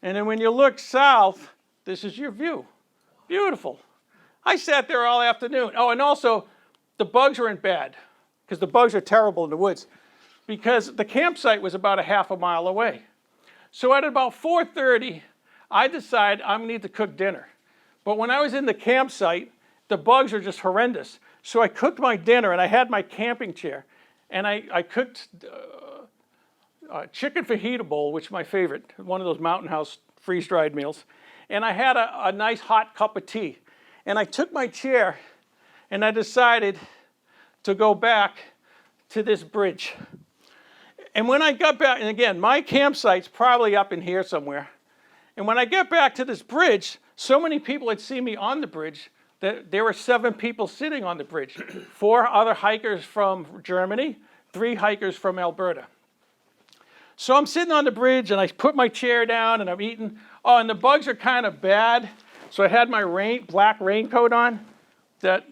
And then when you look south, this is your view. Beautiful. I sat there all afternoon. Oh, and also, the bugs weren't bad, because the bugs are terrible in the woods, because the campsite was about a half a mile away. So at about 4:30, I decided I'm going to need to cook dinner. But when I was in the campsite, the bugs were just horrendous. So I cooked my dinner, and I had my camping chair, and I cooked chicken fajita bowl, which is my favorite, one of those Mountain House freeze-dried meals. And I had a nice hot cup of tea. And I took my chair, and I decided to go back to this bridge. And when I got back, and again, my campsite's probably up in here somewhere. And when I get back to this bridge, so many people had seen me on the bridge that there were 7 people sitting on the bridge. 4 other hikers from Germany, 3 hikers from Alberta. So I'm sitting on the bridge, and I put my chair down, and I'm eating. Oh, and the bugs are kind of bad. So I had my black raincoat on that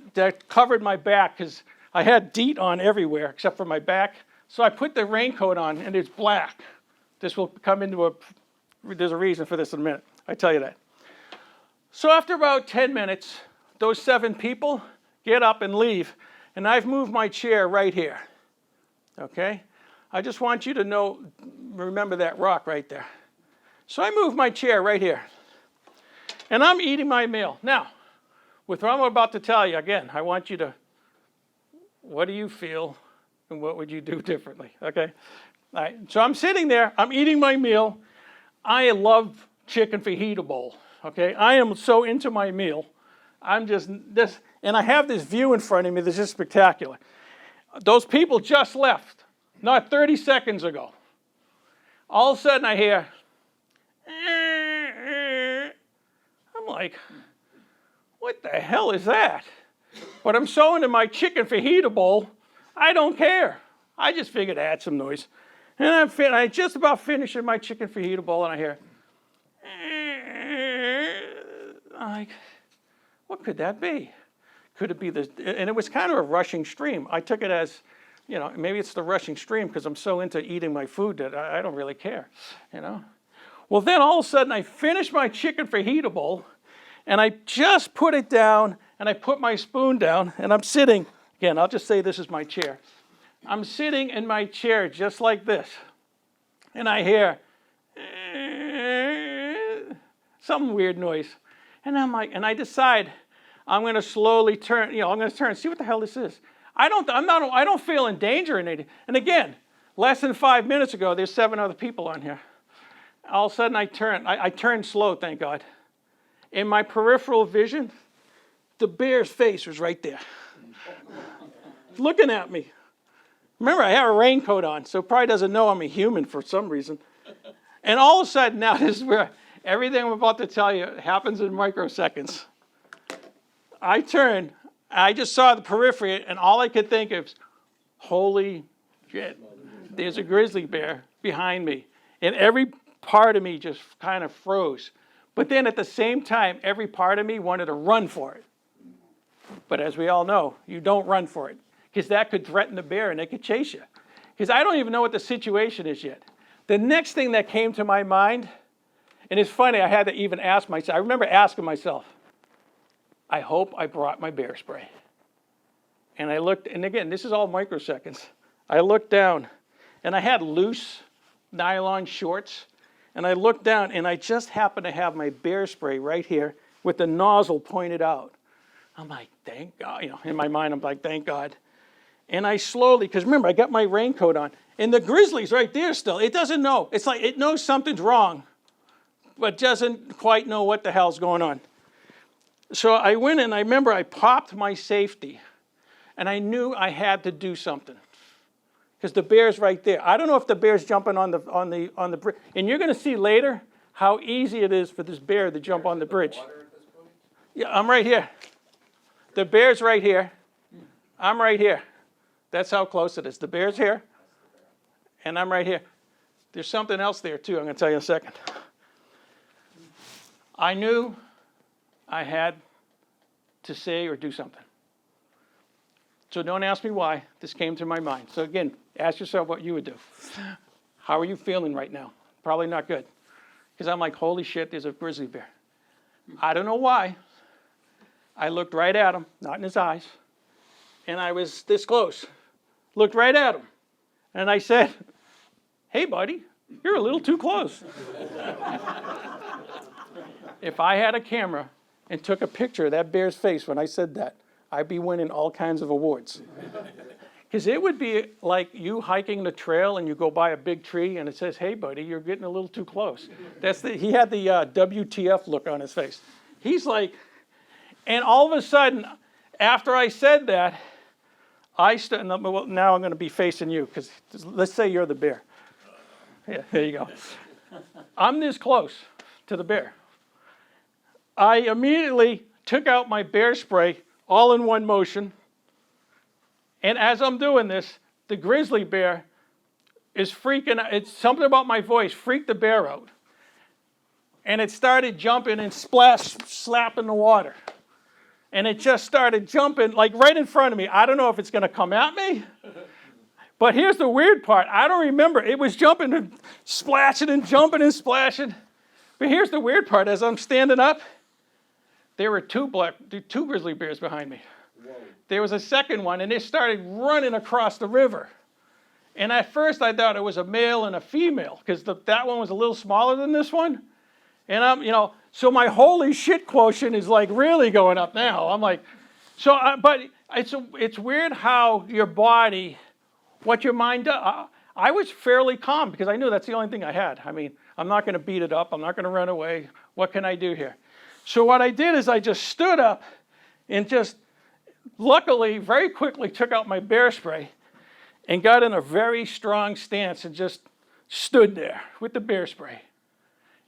covered my back, because I had DEET on everywhere except for my back. So I put the raincoat on, and it's black. This will come into there's a reason for this in a minute. I tell you that. So after about 10 minutes, those 7 people get up and leave, and I've moved my chair right here. Okay? I just want you to remember that rock right there. So I moved my chair right here, and I'm eating my meal. Now, with what I'm about to tell you, again, I want you to, what do you feel, and what would you do differently? Okay? All right, so I'm sitting there, I'm eating my meal. I love chicken fajita bowl, okay? I am so into my meal. I'm just this, and I have this view in front of me that's just spectacular. Those people just left, not 30 seconds ago. All of a sudden I hear, I'm like, what the hell is that? But I'm so into my chicken fajita bowl, I don't care. I just figured I had some noise. And I just about finishing my chicken fajita bowl, and I hear, I'm like, what could that be? Could it be this? And it was kind of a rushing stream. I took it as, maybe it's the rushing stream because I'm so into eating my food that I don't really care, Well, then all of a sudden I finished my chicken fajita bowl, And I just put it down, and I put my spoon down, and I'm sitting, again, I'll just say this is my chair. I'm sitting in my chair just like this, and I hear some weird noise. And I'm like, and I decide I'm going to slowly turn, I'm going to turn and see what the hell this is. I don't feel in danger in anything. And again, less than 5 minutes ago, there's 7 other people on here. All of a sudden I turned slow, thank God. In my peripheral vision, the bear's face was right there, looking at me. Remember, I have a raincoat on, so it probably doesn't know I'm a human for some reason. And all of a sudden, now this is where everything I'm about to tell you happens in microseconds. I turned, I just saw the periphery, and all I could think of is, holy shit, there's a grizzly bear behind me. And every part of me just kind of froze. But then at the same time, every part of me wanted to run for it. But as we all know, you don't run for it, because that could threaten the bear and it could chase you. Because I don't even know what the situation is yet. The next thing that came to my mind, and it's funny, I had to even ask myself, I remember asking myself, I hope I brought my bear spray. And I looked, and again, this is all microseconds. I looked down, and I had loose nylon shorts, and I looked down, and I just happened to have my bear spray right here with the nozzle pointed out. I'm like, thank God. In my mind, I'm like, thank God. And I slowly, because remember, I got my raincoat on, and the grizzly's right there still. It doesn't know. It's like it knows something's wrong, but doesn't quite know what the hell's going on. So I went and I remember I popped my safety, and I knew I had to do something, because the bear's right there. I don't know if the bear's jumping on the bridge, and you're going to see later how easy it is for this bear to jump on the bridge. Yeah, I'm right here. The bear's right here. I'm right here. That's how close it is. The bear's here, and I'm right here. There's something else there too. I'm going to tell you in a second. I knew I had to say or do something. So don't ask me why. This came to my mind. So again, ask yourself what you would do. How are you feeling right now? Probably not good. Because I'm like, holy shit, there's a grizzly bear. I don't know why. I looked right at him, not in his eyes, and I was this close. Looked right at him, and I said, hey, buddy, you're a little too close. If I had a camera and took a picture of that bear's face when I said that, I'd be winning all kinds of awards. Because it would be like you hiking the trail and you go by a big tree and it says, hey, buddy, you're getting a little too close. He had the WTF look on his face. He's like, and all of a sudden, after I said that, well, now I'm going to be facing you, because let's say you're the bear. Yeah, there you go. I'm this close to the bear. I immediately took out my bear spray all in one motion. And as I'm doing this, the grizzly bear is freaking out. It's something about my voice freaked the bear out. And it started jumping and slapping the water. And it just started jumping like right in front of me. I don't know if it's going to come at me. But here's the weird part. I don't remember. It was jumping and splashing and jumping and splashing. But here's the weird part. As I'm standing up, there were two grizzly bears behind me. Whoa. There was a second one, and they started running across the river. And at first, I thought it was a male and a female, because that one was a little smaller than this one. And so my holy shit quotient is like really going up now. I'm like, but it's weird how your body, what your mind does. I was fairly calm because I knew that's the only thing I had. I mean, I'm not going to beat it up. I'm not going to run away. What can I do here? So what I did is I just stood up and just luckily very quickly took out my bear spray and got in a very strong stance and just stood there with the bear spray.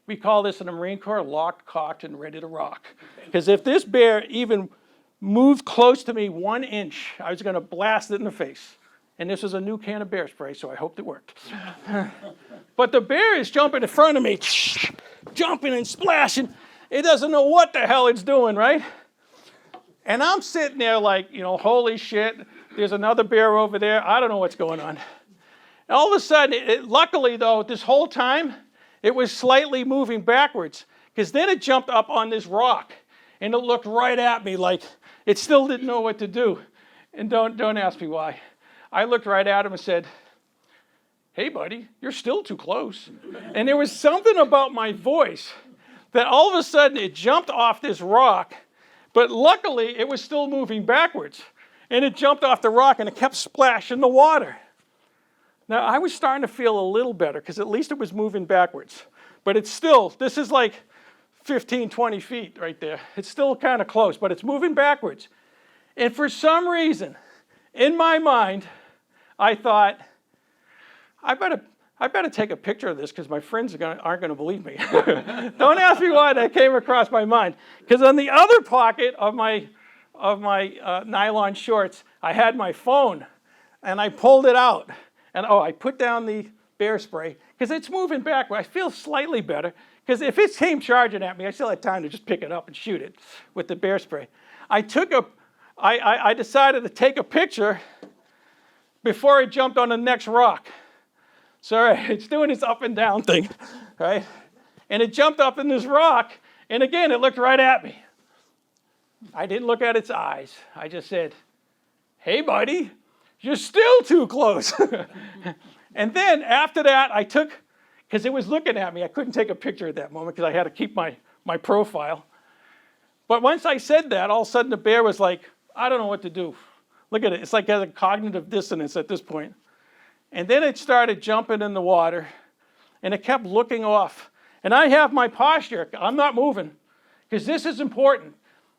We call this in the Marine Corps locked, cocked, and ready to rock. Because if this bear even moved close to me 1 inch, I was going to blast it in the face. And this was a new can of bear spray, so I hoped it worked. But the bear is jumping in front of me, jumping and splashing. It doesn't know what the hell it's doing, right? And I'm sitting there like, holy shit, there's another bear over there. I don't know what's going on. And all of a sudden, luckily though, this whole time, it was slightly moving backwards, because then it jumped up on this rock. and it looked right at me like it still didn't know what to do. And don't ask me why. I looked right at him and said, "Hey, buddy, you're still too close." And there was something about my voice that all of a sudden it jumped off this rock, but luckily it was still moving backwards. And it jumped off the rock and it kept splashing the water. Now, I was starting to feel a little better because at least it was moving backwards. But it's still, this is like 15, 20 feet right there. It's still kind of close, but it's moving backwards. And for some reason, in my mind, I thought, I better take a picture of this because my friends aren't going to believe me. Don't ask me why that came across my mind. Because on the other pocket of my nylon shorts, I had my phone, and I pulled it out. And I put down the bear spray because it's moving backward. I feel slightly better because if it came charging at me, I still had time to just pick it up and shoot it with the bear spray. I decided to take a picture before it jumped on the next rock. So it's doing this up and down thing, right? And it jumped up in this rock, and again, it looked right at me. I didn't look at its eyes. I just said, "Hey, buddy, you're still too close." And then after that, I took, because it was looking at me, I couldn't take a picture at that moment because I had to keep my profile. But once I said that, all of a sudden the bear was like, "I don't know what to do." Look at it. It's like a cognitive dissonance at this point. And then it started jumping in the water, and it kept looking off. And I have my posture. I'm not moving, because this is important.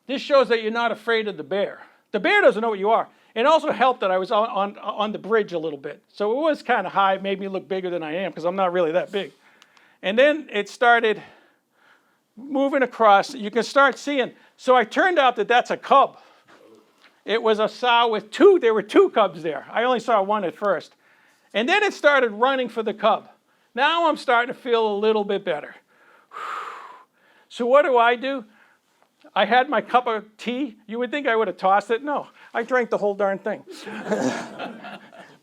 This shows that you're not afraid of the bear. The bear doesn't know what you are. It also helped that I was on the bridge a little bit. So it was kind of high. It made me look bigger than I am, because I'm not really that big. And then it started moving across. You can start seeing. So it turned out that that's a cub. It was a sow with two. There were two cubs there. I only saw one at first. And then it started running for the cub. Now I'm starting to feel a little bit better. So what do? I had my cup of tea. You would think I would have tossed it. No, I drank the whole darn thing.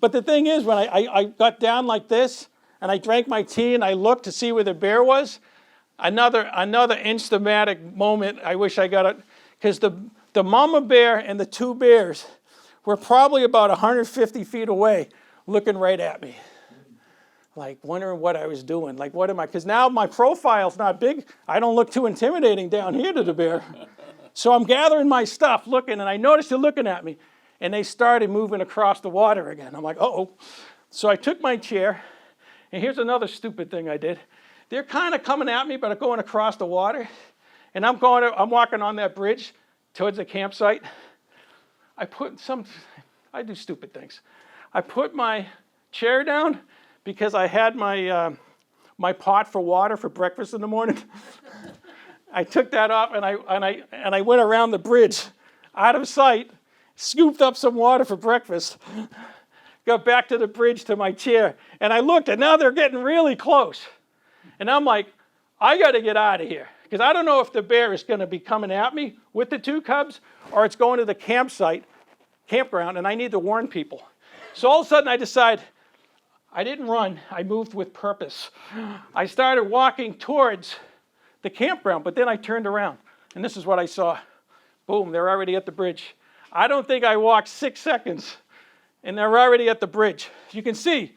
But the thing is, when I got down like this, and I drank my tea, and I looked to see where the bear was, another instamatic moment. I wish I got it, because the mama bear and the two bears were probably about 150 feet away, looking right at me, like wondering what I was doing. Like, what am I? Because now my profile's not big. I don't look too intimidating down here to the bear. So I'm gathering my stuff, looking, and I noticed they're looking at me, and they started moving across the water again. I'm like, uh-oh. So I took my chair, and here's another stupid thing I did. They're kind of coming at me, but going across the water, and I'm walking on that bridge towards the campsite. I do stupid things. I put my chair down because I had my pot for water for breakfast in the morning. I took that off and I went around the bridge, out of sight, scooped up some water for breakfast, got back to the bridge to my chair, and I looked, and now they're getting really close. And I'm like, I got to get out of here, because I don't know if the bear is going to be coming at me with the two cubs, or it's going to the campground, and I need to warn people. So all of a sudden I decide, I didn't run, I moved with purpose. I started walking towards the campground, but then I turned around, and this is what I saw. Boom, they're already at the bridge. I don't think I walked 6 seconds, and they're already at the bridge. You can see,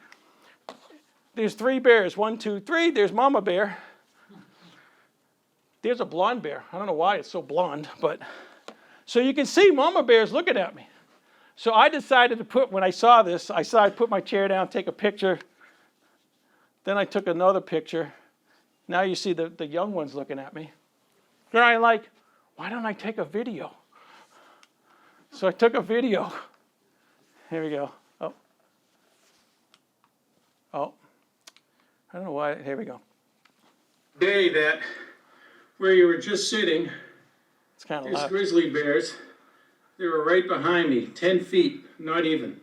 there's 3 bears, 1, 2, 3, there's mama bear. There's a blonde bear. I don't know why it's so blonde, but, so you can see mama bear's looking at me. So I decided to when I saw this, I put my chair down, take a picture. Then I took another picture. Now you see the young ones looking at me. Then I'm like, why don't I take a video? So I took a video. Here we go. Oh. I don't know why. Here we go. Day that, where you were just sitting, it's kind of loud. Grizzly bears. They were right behind me, 10 feet, not even.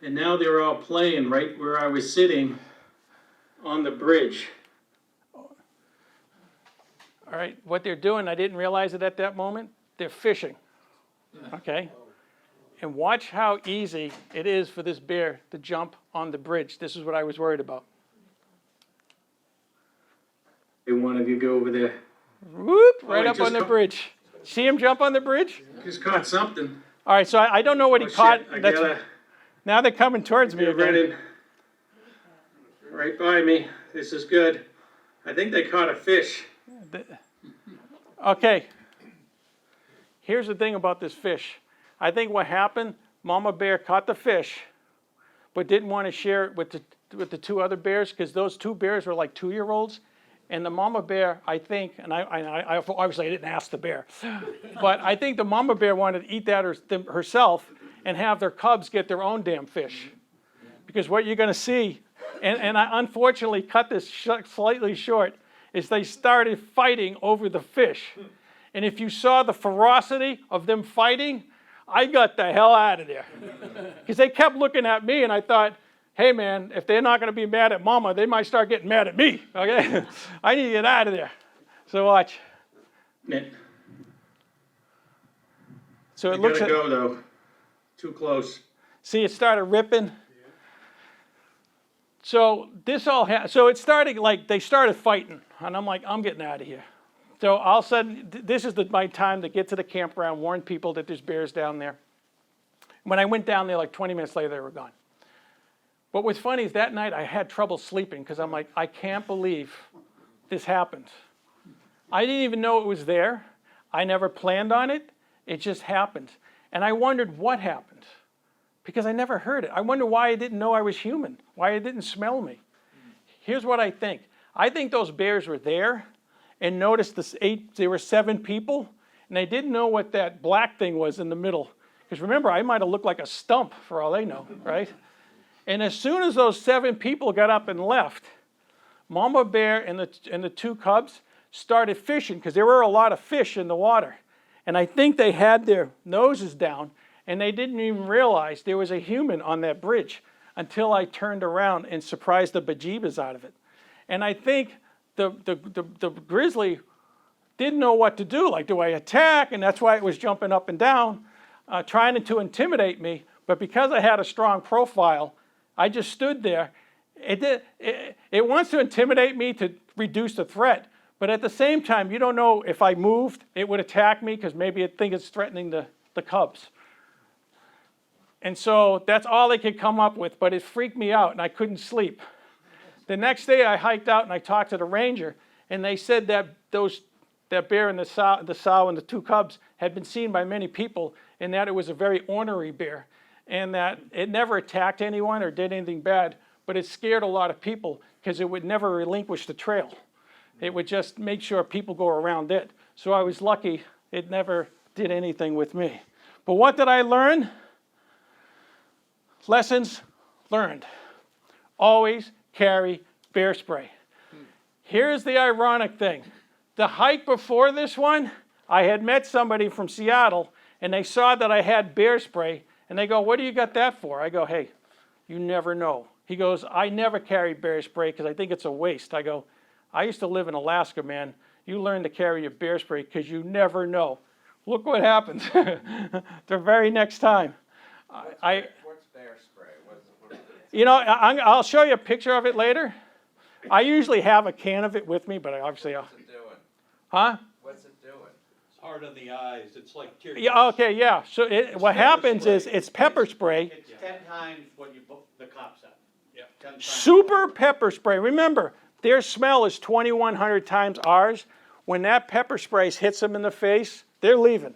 And now they're all playing right where I was sitting on the bridge. All right, what they're doing, I didn't realize it at that moment, they're fishing, okay? And watch how easy it is for this bear to jump on the bridge. This is what I was worried about. Hey, one of you go over there. Whoop, right up on the bridge. See him jump on the bridge? He's caught something. All right, so I don't know what he Oh, caught. shit, I That's- gotta now they're coming towards me get again. ready. Right by me. This is good. I think they caught a fish. Okay. Here's the thing about this fish. I think what happened, Mama Bear caught the fish, but didn't want to share it with the two other bears because those two bears were like 2-year-olds. And the Mama Bear, I think, and I obviously I didn't ask the bear, but I think the Mama Bear wanted to eat that herself and have their cubs get their own damn fish. Because what you're going to see, and I unfortunately cut this slightly short, is they started fighting over the fish. And if you saw the ferocity of them fighting, I got the hell out of there. Because they kept looking at me, and I thought, hey man, if they're not going to be mad at Mama, they might start getting mad at me, okay? I need to get out of there. So watch. Nick, So I it looks gotta at, go though. Too close. see it started ripping. So this all so it started like, they started fighting, and I'm like, I'm getting out of here. So all of a sudden, this is my time to get to the campground, warn people that there's bears down there. When I went down there, like 20 minutes later, they were gone. But what's funny is that night I had trouble sleeping because I'm like, I can't believe this happened. I didn't even know it was there. I never planned on it. It just happened. And I wondered what happened because I never heard it. I wonder why I didn't know I was human, why it didn't smell me. Here's what I think. I think those bears were there and noticed there were 7 people, and they didn't know what that black thing was in the middle. Because remember, I might have looked like a stump for all they know, right? And as soon as those 7 people got up and left, Mama Bear and the 2 cubs started fishing because there were a lot of fish in the water. And I think they had their noses down, and they didn't even realize there was a human on that bridge until I turned around and surprised the bejeebas out of it. And I think the grizzly didn't know what to do. Like, do I attack? And that's why it was jumping up and down, trying to intimidate me. But because I had a strong profile, I just stood there. It wants to intimidate me to reduce the threat. But at the same time, you don't know if I moved, it would attack me because maybe it thinks it's threatening the cubs. And so that's all they could come up with, but it freaked me out and I couldn't sleep. The next day I hiked out and I talked to the ranger, and they said that that bear and the sow and the 2 cubs had been seen by many people, and that it was a very ornery bear, and that it never attacked anyone or did anything bad, but it scared a lot of people because it would never relinquish the trail. It would just make sure people go around it. So I was lucky it never did anything with me. But what did I learn? Lessons learned. Always carry bear spray. Here's the ironic thing. The hike before this one, I had met somebody from Seattle, and they saw that I had bear spray, and they go, what do you got that for? I go, hey, you never know. He goes, I never carry bear spray because I think it's a waste. I go, I used to live in Alaska, man. You learn to carry your bear spray because you never know. Look what happens the very next time. What's bear spray? You know, I'll show you a picture of it later. I usually have a can of it with me, but obviously I'll... What's it doing? Huh? What's it doing? It's hard on the eyes, it's like tear gas. Yeah, okay, yeah. So what happens spray. is it's pepper spray. It's 10 times what the cop said. Yeah. 10 times. Super pepper spray. Remember, their smell is 2,100 times ours. When that pepper spray hits them in the face, they're leaving,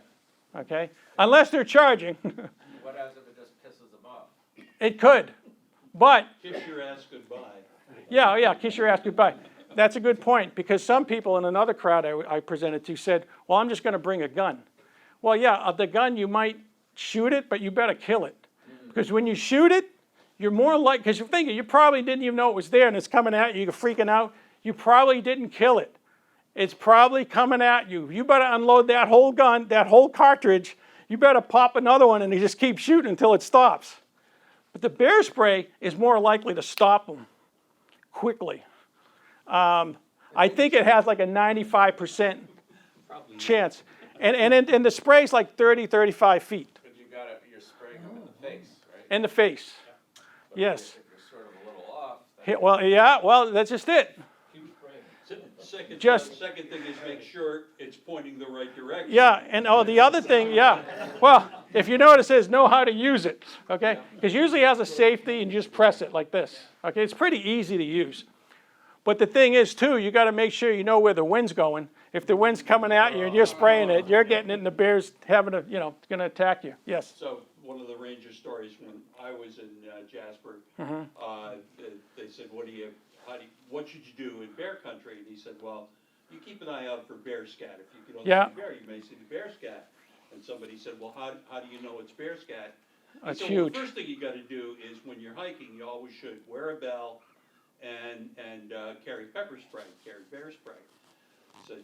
okay? Unless they're charging. What happens if it just pisses them off? It could, but, Kiss your ass goodbye. yeah, kiss your ass goodbye. That's a good point, because some people in another crowd I presented to said, well, I'm just going to bring a gun. Well, yeah, the gun, you might shoot it, but you better kill it. Because when you shoot it, you're more likely, because you're thinking, you probably didn't even know it was there and it's coming at you, you're freaking out. You probably didn't kill it. It's probably coming at you. You better unload that whole gun, that whole cartridge. You better pop another one and you just keep shooting until it stops. But the bear spray is more likely to stop them quickly. I think it has like a 95% chance. And the spray's like 30, 35 feet. But you're spraying them in the face, right? In the face. Yes. If you're sort of a little off, Well, yeah, well, that's just it. just, Second thing is make sure it's pointing the right direction. yeah, and oh, the other thing, yeah. Well, if you notice, it says know how to use it, okay? Because usually it has a safety and you just press it like this, okay? It's pretty easy to use. But the thing is, too, you got to make sure you know where the wind's going. If the wind's coming at you and you're spraying it, you're getting it and the bear's having a, going to attack you. Yes? So one of the ranger stories when I was in Jasper, they said, what should you do in bear country? And he said, well, you keep an eye out for bear scat. If you don't see a bear, you may see the bear scat. And somebody said, well, how do you know it's bear scat? That's so huge. The first thing you got to do is when you're hiking, you always should wear a bell and carry pepper spray, carry bear spray. So,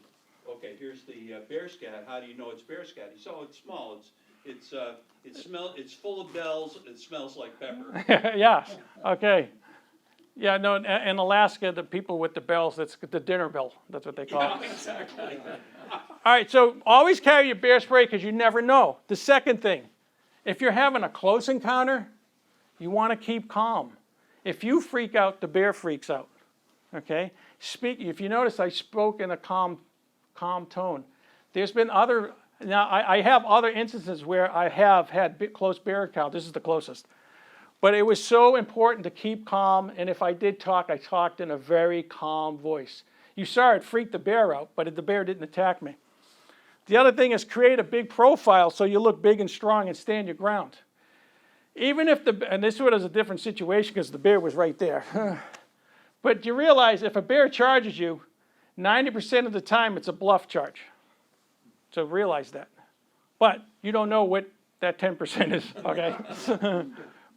okay, here's the bear scat. How do you know it's bear scat? He said, oh, it's small. It's full of bells. It smells like pepper. Yeah, okay. Yeah, no, in Alaska, the people with the bells, that's the dinner bell. That's what they call it. Exactly. All right, so always carry your bear spray because you never know. The second thing, if you're having a close encounter, you want to keep calm. If you freak out, the bear freaks out, okay? If you notice, I spoke in a calm tone. There's been now I have other instances where I have had close bear encounter. This is the closest. But it was so important to keep calm, and if I did talk, I talked in a very calm voice. You saw it freak the bear out, but the bear didn't attack me. The other thing is create a big profile so you look big and strong and stand your ground. Even if and this was a different situation because the bear was right there. But you realize if a bear charges you, 90% of the time it's a bluff charge. So realize that. But you don't know what that 10% is, okay?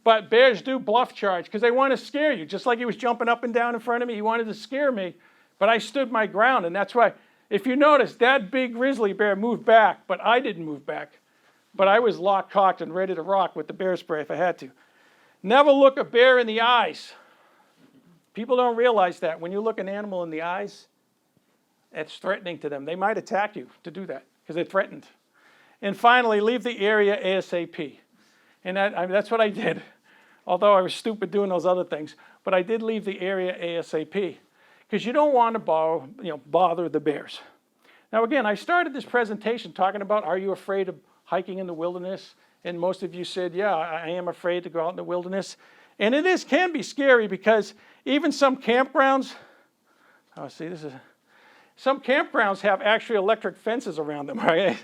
But bears do bluff charge because they want to scare you. Just like he was jumping up and down in front of me, he wanted to scare me. But I stood my ground, and that's why, if you notice, that big grizzly bear moved back, but I didn't move back. But I was locked, cocked, and ready to rock with the bear spray if I had to. Never look a bear in the eyes. People don't realize that. When you look an animal in the eyes, it's threatening to them. They might attack you to do that because they're threatened. And finally, leave the area ASAP. And that's what I did, although I was stupid doing those other things. But I did leave the area ASAP because you don't want to bother the bears. Now, again, I started this presentation talking about, are you afraid of hiking in the wilderness? And most of you said, yeah, I am afraid to go out in the wilderness. And it can be scary because even some campgrounds, some campgrounds have actually electric fences around them, right?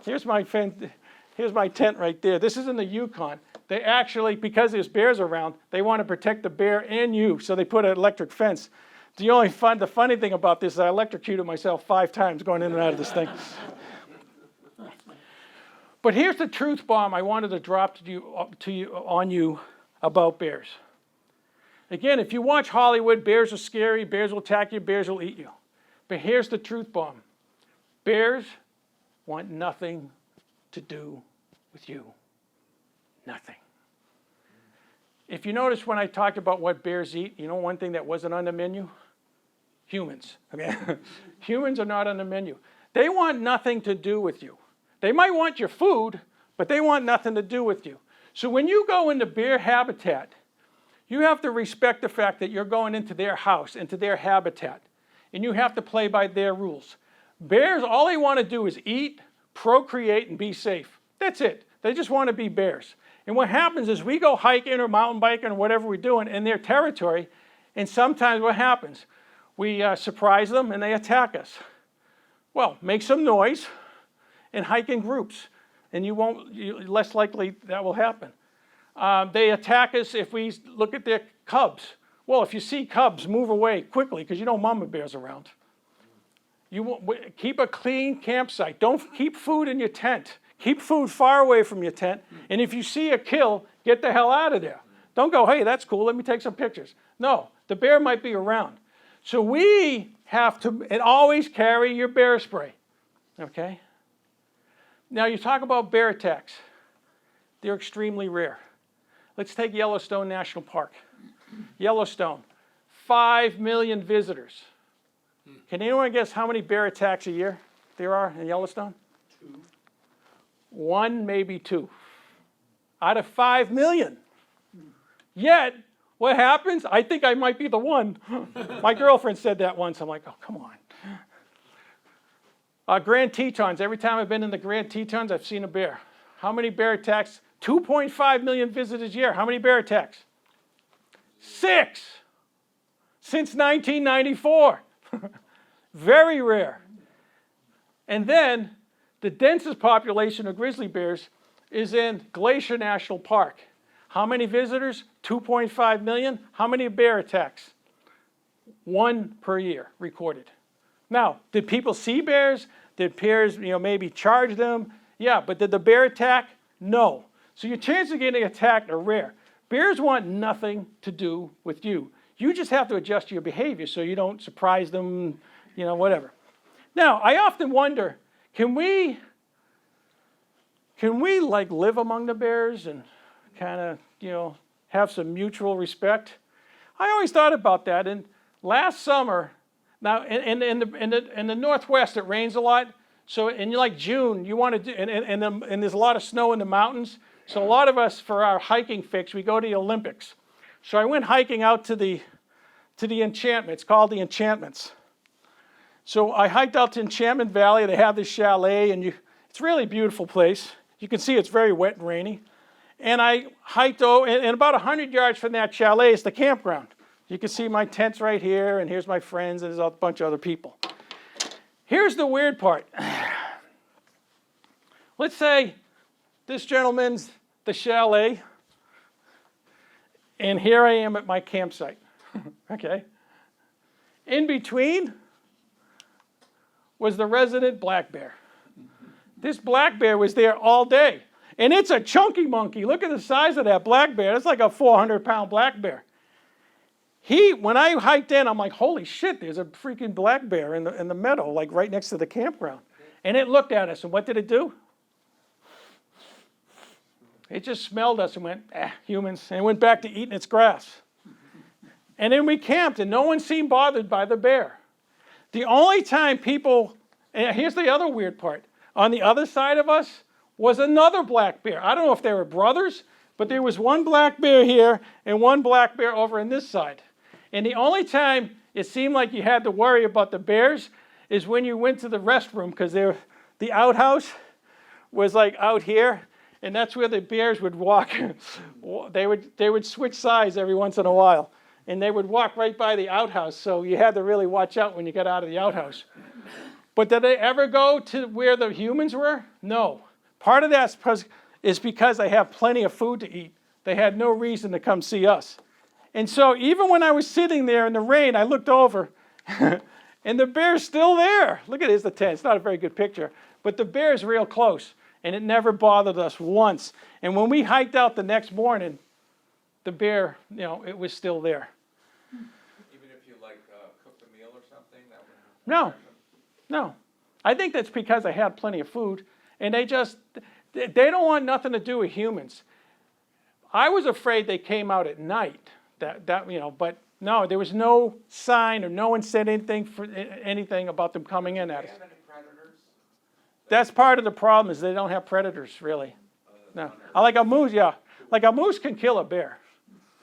Here's my tent right there. This is in the Yukon. They actually, because there's bears around, they want to protect the bear and you, so they put an electric fence. The funny thing about this is I electrocuted myself 5 times going in and out of this thing. But here's the truth bomb I wanted to drop on you about bears. Again, if you watch Hollywood, bears are scary, bears will attack you, bears will eat you. But here's the truth bomb. Bears want nothing to do with you. Nothing. If you notice when I talked about what bears eat, you know one thing that wasn't on the menu? Humans. Okay? Humans are not on the menu. They want nothing to do with you. They might want your food, but they want nothing to do with you. So when you go into bear habitat, you have to respect the fact that you're going into their house, into their habitat, and you have to play by their rules. Bears, all they want to do is eat, procreate, and be safe. That's it. They just want to be bears. And what happens is we go hiking or mountain biking or whatever we're doing in their territory, and sometimes what happens? We surprise them and they attack us. Well, make some noise and hike in groups, and less likely that will happen. They attack us if we look at their cubs. Well, if you see cubs, move away quickly because you know mama bear's around. Keep a clean campsite. Don't keep food in your tent. Keep food far away from your tent. And if you see a kill, get the hell out of there. Don't go, hey, that's cool, let me take some pictures. No, the bear might be around. So we have to, and always carry your bear spray, okay? Now you talk about bear attacks. They're extremely rare. Let's take Yellowstone National Park. Yellowstone, 5 million visitors. Can anyone guess how many bear attacks a year there are in Yellowstone? 2. 1, maybe 2. Out of 5 million. Yet, what happens? I think I might be the one. My girlfriend said that once. I'm like, oh, come on. Grand Tetons. Every time I've been in the Grand Tetons, I've seen a bear. How many bear attacks? 2.5 million visitors a year. How many bear attacks? 6 since 1994. Very rare. And then the densest population of grizzly bears is in Glacier National Park. How many visitors? 2.5 million. How many bear attacks? 1 per year recorded. Now, did people see bears? Did bears, maybe charge them? Yeah, but did the bear attack? No. So your chances of getting attacked are rare. Bears want nothing to do with you. You just have to adjust your behavior so you don't surprise them, whatever. Now, I often wonder, can we like live among the bears and kind of, have some mutual respect? I always thought about that. And last summer, now in the Northwest, it rains a lot. So in like June, you want to do, and there's a lot of snow in the mountains. So a lot of us, for our hiking fix, we go to the Olympics. So I went hiking out to the Enchantment. It's called the Enchantments. So I hiked out to Enchantment Valley. They have this chalet, and it's a really beautiful place. You can see it's very wet and rainy. And I hiked over, and about 100 yards from that chalet is the campground. You can see my tents right here, and here's my friends, and there's a bunch of other people. Here's the weird part. Let's say this gentleman's the chalet, and here I am at my campsite, okay? In between was the resident black bear. This black bear was there all day. And it's a chunky monkey. Look at the size of that black bear. That's like a 400-pound black bear. When I hiked in, I'm like, holy shit, there's a freaking black bear in the meadow, like right next to the campground. And it looked at us, and what did it do? It just smelled us and went, humans, and it went back to eating its grass. And then we camped, and no one seemed bothered by the bear. The only time people, and here's the other weird part, on the other side of us was another black bear. I don't know if they were brothers, but there was one black bear here and one black bear over on this side. And the only time it seemed like you had to worry about the bears is when you went to the restroom, because the outhouse was like out here, and that's where the bears would walk. They would switch sides every once in a while, and they would walk right by the outhouse, so you had to really watch out when you got out of the outhouse. But did they ever go to where the humans were? No. Part of that is because they have plenty of food to eat. They had no reason to come see us. And so even when I was sitting there in the rain, I looked over, and the bear's still there. Look at it, here's the tent. It's not a very good picture, but the bear's real close, and it never bothered us once. And when we hiked out the next morning, the bear, it was still there. Even if you cooked a meal or something, that would... No. I think that's because I had plenty of food, and they don't want nothing to do with humans. I was afraid they came out at night, but no, there was no sign or no one said anything about them coming in at us. Do they have any predators? That's part of the problem, is they don't have predators, really. No. Like a moose, yeah. Like a moose can kill a bear.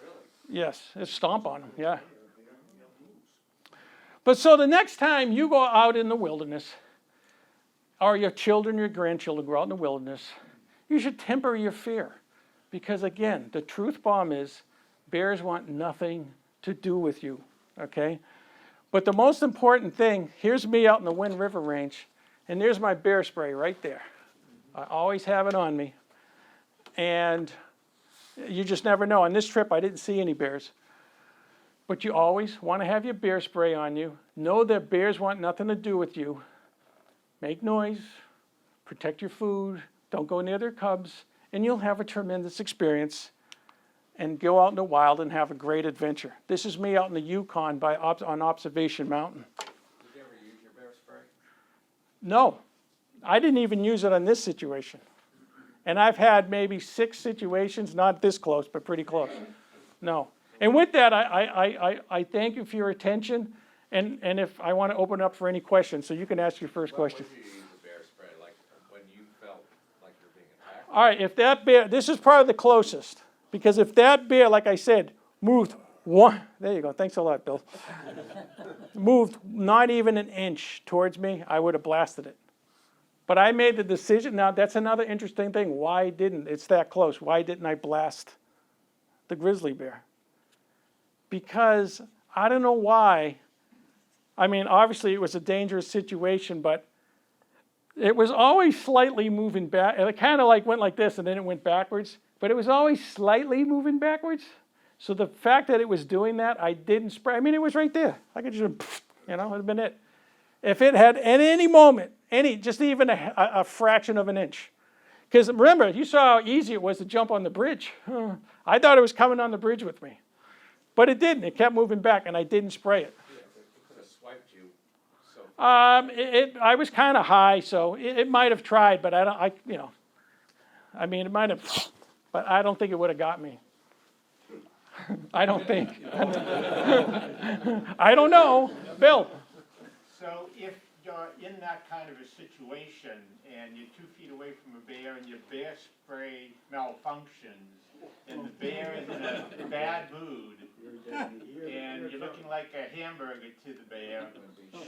Really? Yes, it's stomp on them, yeah. But so the next time you go out in the wilderness, or your children, your grandchildren go out in the wilderness, you should temper your fear. Because again, the truth bomb is bears want nothing to do with you, okay? But the most important thing, here's me out in the Wind River Range, and there's my bear spray right there. I always have it on me. And you just never know. On this trip, I didn't see any bears. But you always want to have your bear spray on you. Know that bears want nothing to do with you. Make noise, protect your food, don't go near their cubs, and you'll have a tremendous experience and go out in the wild and have a great adventure. This is me out in the Yukon on Observation Mountain. Did you ever use your bear spray? No, I didn't even use it on this situation. And I've had maybe 6 situations, not this close, but pretty close. No. And with that, I thank you for your attention. And if I want to open up for any questions, so you can ask your first question. When would you use a bear spray? Like when you felt like you were being attacked? All right, if that bear, this is probably the closest. Because if that bear, like I said, moved One, there you go, thanks a lot, Bill. Moved not even an inch towards me, I would have blasted it. But I made the decision, now that's another interesting thing, why didn't, it's that close, why didn't I blast the grizzly bear? Because I don't know why, I mean, obviously it was a dangerous situation, but it was always slightly moving back. It kind of like went like this and then it went backwards, but it was always slightly moving backwards. So the fact that it was doing that, I didn't spray. I mean, it was right there. I could just, it would have been it. If it had at any moment, just even a fraction of an inch. Because remember, you saw how easy it was to jump on the bridge. I thought it was coming on the bridge with me. But it didn't. It kept moving back and I didn't spray it. Yeah, but it could have swiped you. So I was kind of high, so it might have tried, but I mean, it might have, but I don't think it would have got me. I don't think. I don't know. Bill? So if you're in that kind of a situation and you're 2 feet away from a bear and your bear spray malfunctions and the bear is in a bad mood and you're looking like a hamburger to the bear,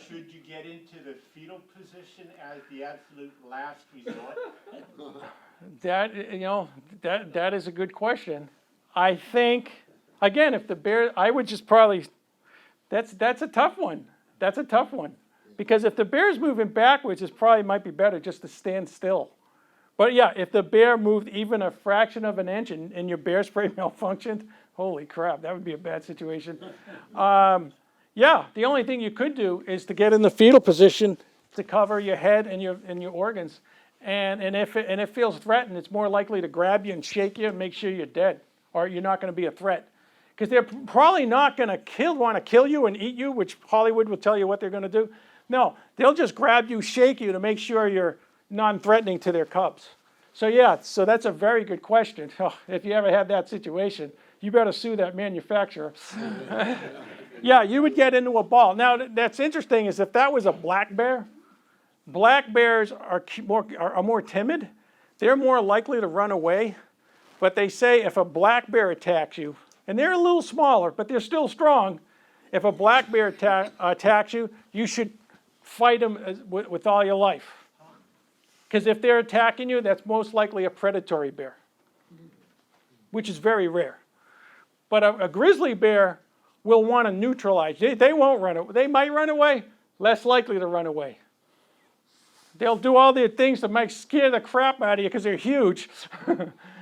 should you get into the fetal position as the absolute last resort? That is a good question. I think, again, if the bear, I would just probably, that's a tough one. That's a tough one. Because if the bear's moving backwards, it probably might be better just to stand still. But yeah, if the bear moved even a fraction of an inch and your bear spray malfunctioned, holy crap, that would be a bad situation. Yeah, the only thing you could do is to get in the fetal position to cover your head and your organs. And if it feels threatened, it's more likely to grab you and shake you and make sure you're dead, or you're not going to be a threat. Because they're probably not going to want to kill you and eat you, which Hollywood will tell you what they're going to do. No, they'll just grab you, shake you to make sure you're non-threatening to their cubs. So yeah, so that's a very good question. Oh, if you ever had that situation, you better sue that manufacturer. Yeah, you would get into a ball. Now, that's interesting is if that was a black bears are more timid. They're more likely to run away. But they say if a black bear attacks you, and they're a little smaller, but they're still strong, if a black bear attacks you, you should fight them with all your life. Because if they're attacking you, that's most likely a predatory bear, which is very rare. But a grizzly bear will want to neutralize. They won't run away. They might run away, less likely to run away. They'll do all the things that might scare the crap out of you because they're huge.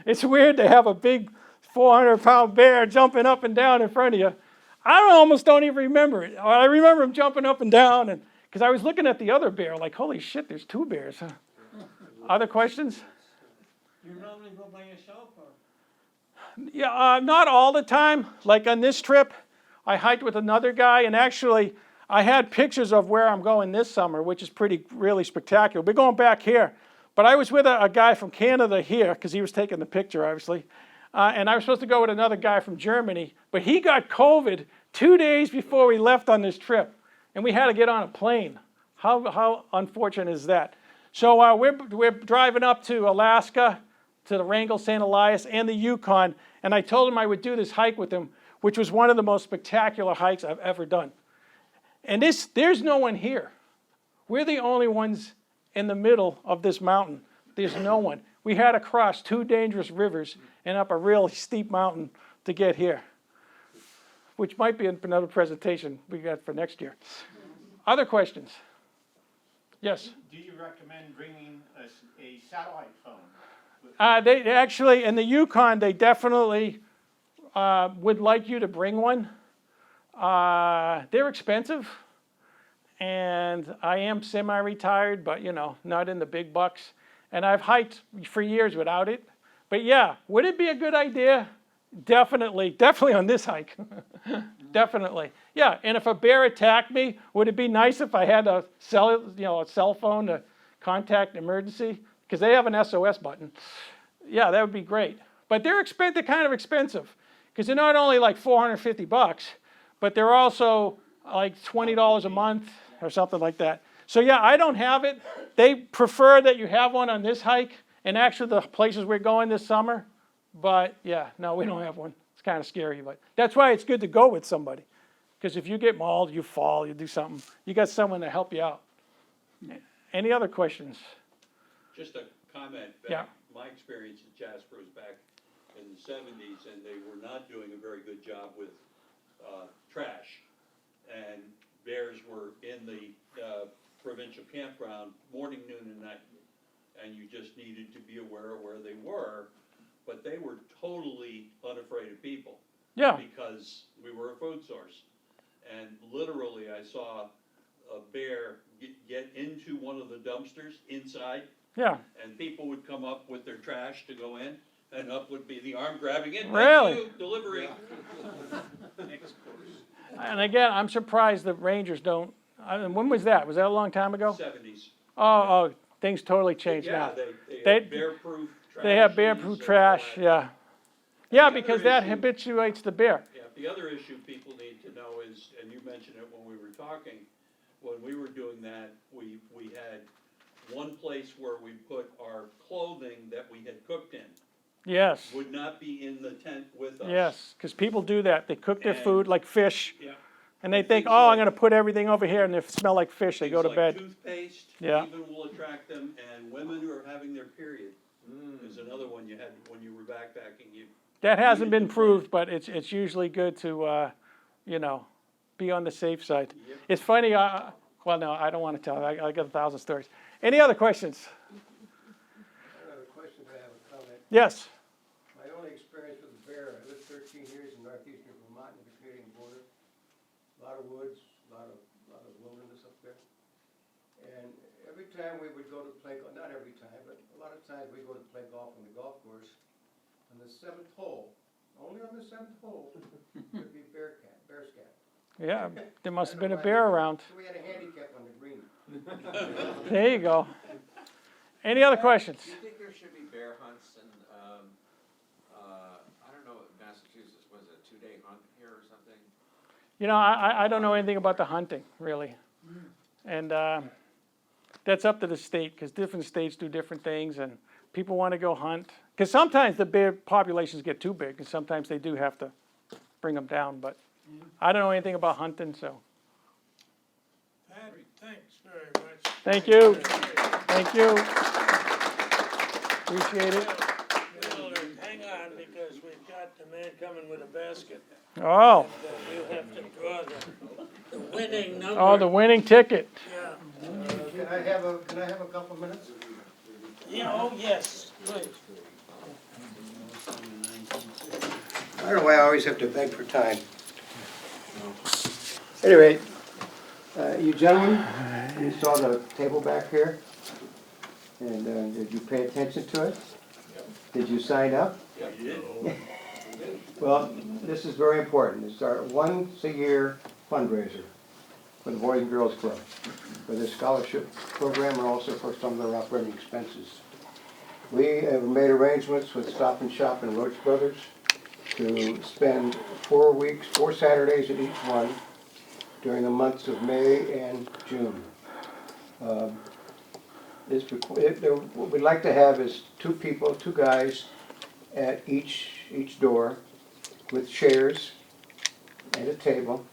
It's weird to have a big 400-pound bear jumping up and down in front of you. I almost don't even remember it. I remember him jumping up and down, and because I was looking at the other bear, like, holy shit, there's 2 bears. Other questions? You normally go by yourself, or? Yeah, not all the time. Like on this trip, I hiked with another guy, and actually, I had pictures of where I'm going this summer, which is really spectacular. We're going back here. But I was with a guy from Canada here, because he was taking the picture, obviously. And I was supposed to go with another guy from Germany, but he got COVID 2 days before we left on this trip. And we had to get on a plane. How unfortunate is that? So we're driving up to Alaska, to the Wrangell, St. Elias, and the Yukon. And I told him I would do this hike with him, which was one of the most spectacular hikes I've ever done. And there's no one here. We're the only ones in the middle of this mountain. There's no one. We had to cross 2 dangerous rivers and up a real steep mountain to get here, which might be another presentation we got for next year. Other questions? Yes? Do you recommend bringing a satellite phone? They actually, in the Yukon, they definitely would like you to bring one. They're expensive, and I am semi-retired, but not in the big bucks. And I've hiked for years without it. But yeah, would it be a good idea? Definitely on this hike. Definitely. Yeah, and if a bear attacked me, would it be nice if I had a cell phone to contact emergency? Because they have an SOS button. Yeah, that would be great. But they're kind of expensive. Because they're not only like $450, but they're also like $20 a month or something like that. So yeah, I don't have it. They prefer that you have one on this hike and actually the places we're going this summer. But yeah, no, we don't have one. It's kind of scary, but that's why it's good to go with somebody. Because if you get mauled, you fall, you do something, you got someone to help you out. Any other questions? Just a comment Yeah. back, my experience at Jasper was back in the seventies, and they were not doing a very good job with, trash. And bears were in the, provincial campground morning, noon, and night. And you just needed to be aware of where they were, but they were totally unafraid of people. Yeah, Because we were a food source. And literally, I saw a bear get into one of the dumpsters inside, yeah, and people would come up with their trash to go in, and up would be the arm grabbing it. Really? Thank you, delivery. and again, I'm surprised the Rangers don't, when was that? Was that a long time ago? 70s. Oh, things totally changed now. Yeah, they They- had bear-proof trash. They have bear-proof and all trash, that. yeah. Yeah, other because that issue- habituates the bear. Yeah, the other issue people need to know is, and you mentioned it when we were talking, when we were doing that, we had one place where we put our clothing that we had cooked in, Yes, would not be in the tent with us. yes, because people do that. They cook their And- food like fish, Yeah. and they think, Things oh, I'm like- gonna put everything over here, and if it smell like fish, they go to Things like bed. toothpaste, Yeah. even will attract them, and women who are having their period is another one you had, when you were backpacking, you. That hasn't needed been to plan. proved, but it's usually good to, be on the safe side. Yep. It's funny, well, no, I don't wanna tell, I got 1,000 stories. Any other questions? I have a question, I have a comment. Yes, My only experience with a bear, I lived 13 years in northeastern Vermont near the Canadian border. A lot of woods, a lot of wilderness up there. And every time we would go to play, not every time, but a lot of times we go to play golf on the golf course. On the 7th hole, only on the 7th hole, would be bear scat. yeah, there must have been a bear around. So we had a handicap on the green. There you go. Any other questions? Do you think there should be bear hunts and, I don't know, Massachusetts, was it a 2-day hunt here or something? I don't know anything about the hunting, really. And that's up to the state, because different states do different things, and people want to go hunt. Because sometimes the bear populations get too big, and sometimes they do have to bring them down, but I don't know anything about hunting, so. Pat, thanks very much. Thank you. Thank you. Appreciate it. Bill, hang on, because we've got the man coming with a basket. Oh, We'll have to draw the winning number. oh, the winning ticket. Yeah, Can I have a couple minutes? yeah, oh, yes, please. I don't know why I always have to beg for time. Anyway, you gentlemen, you saw the table back here? And did you pay attention to it? Did you sign up? Well, this is very important. It's our once-a-year fundraiser for the Boys and Girls Club, for their scholarship program and also for some of their operating expenses. We have made arrangements with Stop and Shop and Roach Brothers to spend 4 weeks, 4 Saturdays at each one during the months of May and June. What we'd like to have is 2 people, 2 guys at each door with chairs and a table.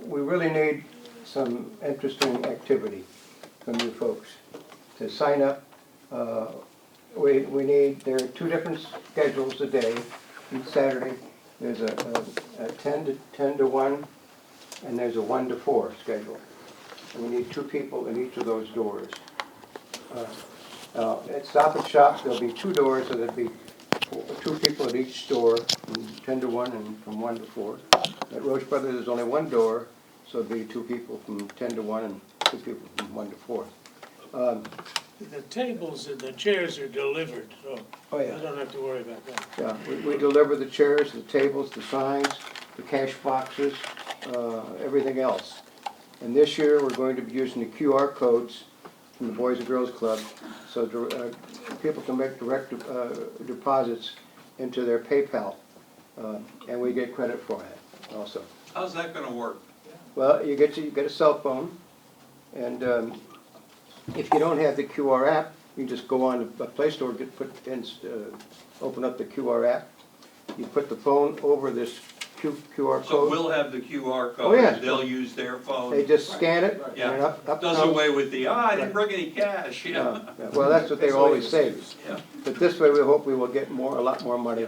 We really need some interesting activity from you folks to sign up. We need, there are 2 different schedules a day. Each Saturday, there's a 10 to 1, and there's a 1 to 4 schedule. And we need 2 people in each of those doors. At Stop and Shop, there'll be 2 doors, so there'll be 2 people at each door, from 10 to 1 and from 1 to 4. At Roach Brothers, there's only 1 door, so there'll be 2 people from 10 to 1 and 2 people from 1 to 4. The tables and the chairs are delivered, so Oh, you yeah. don't have to worry about that. Yeah, we deliver the chairs, the tables, the signs, the cash boxes, everything else. And this year, we're going to be using the QR codes from the Boys and Girls Club, so people can make direct deposits into their PayPal, and we get credit for it also. How's that gonna work? Well, you get a cell phone, and if you don't have the QR app, You just go on the Play Store, open up the QR app. You put the phone over this QR So code. we'll have the QR Oh, yeah. code, they'll use their phone. They just scan it, and Yeah. up Does comes. away with the, I didn't bring any cash, you know? Yeah. Well, that's what they always say. Yeah. But this way, we hope we will get a lot more money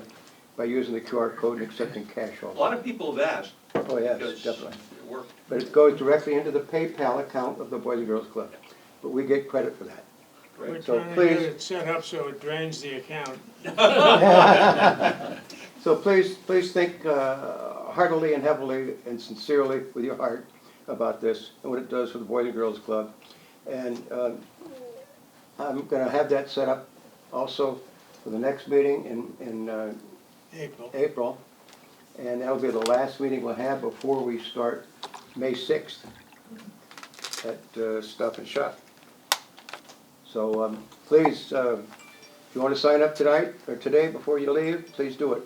by using the QR code and accepting cash A also. lot of people have asked. Oh, yes, because definitely. it worked. But it goes directly into the PayPal account of the Boys and Girls Club. But we get credit for that. We're So trying to please- get it set up so it drains the account. So please think heartily and heavily and sincerely with your heart about this and what it does for the Boys and Girls Club. And I'm gonna have that set up also for the next meeting in April. April. And that'll be the last meeting we'll have before we start May 6th at Stop and Shop. So please, if you want to sign up tonight or today before you leave, please do it.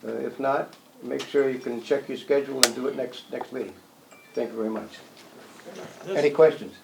If not, make sure you can check your schedule and do it next meeting. Thank you very much. Any questions?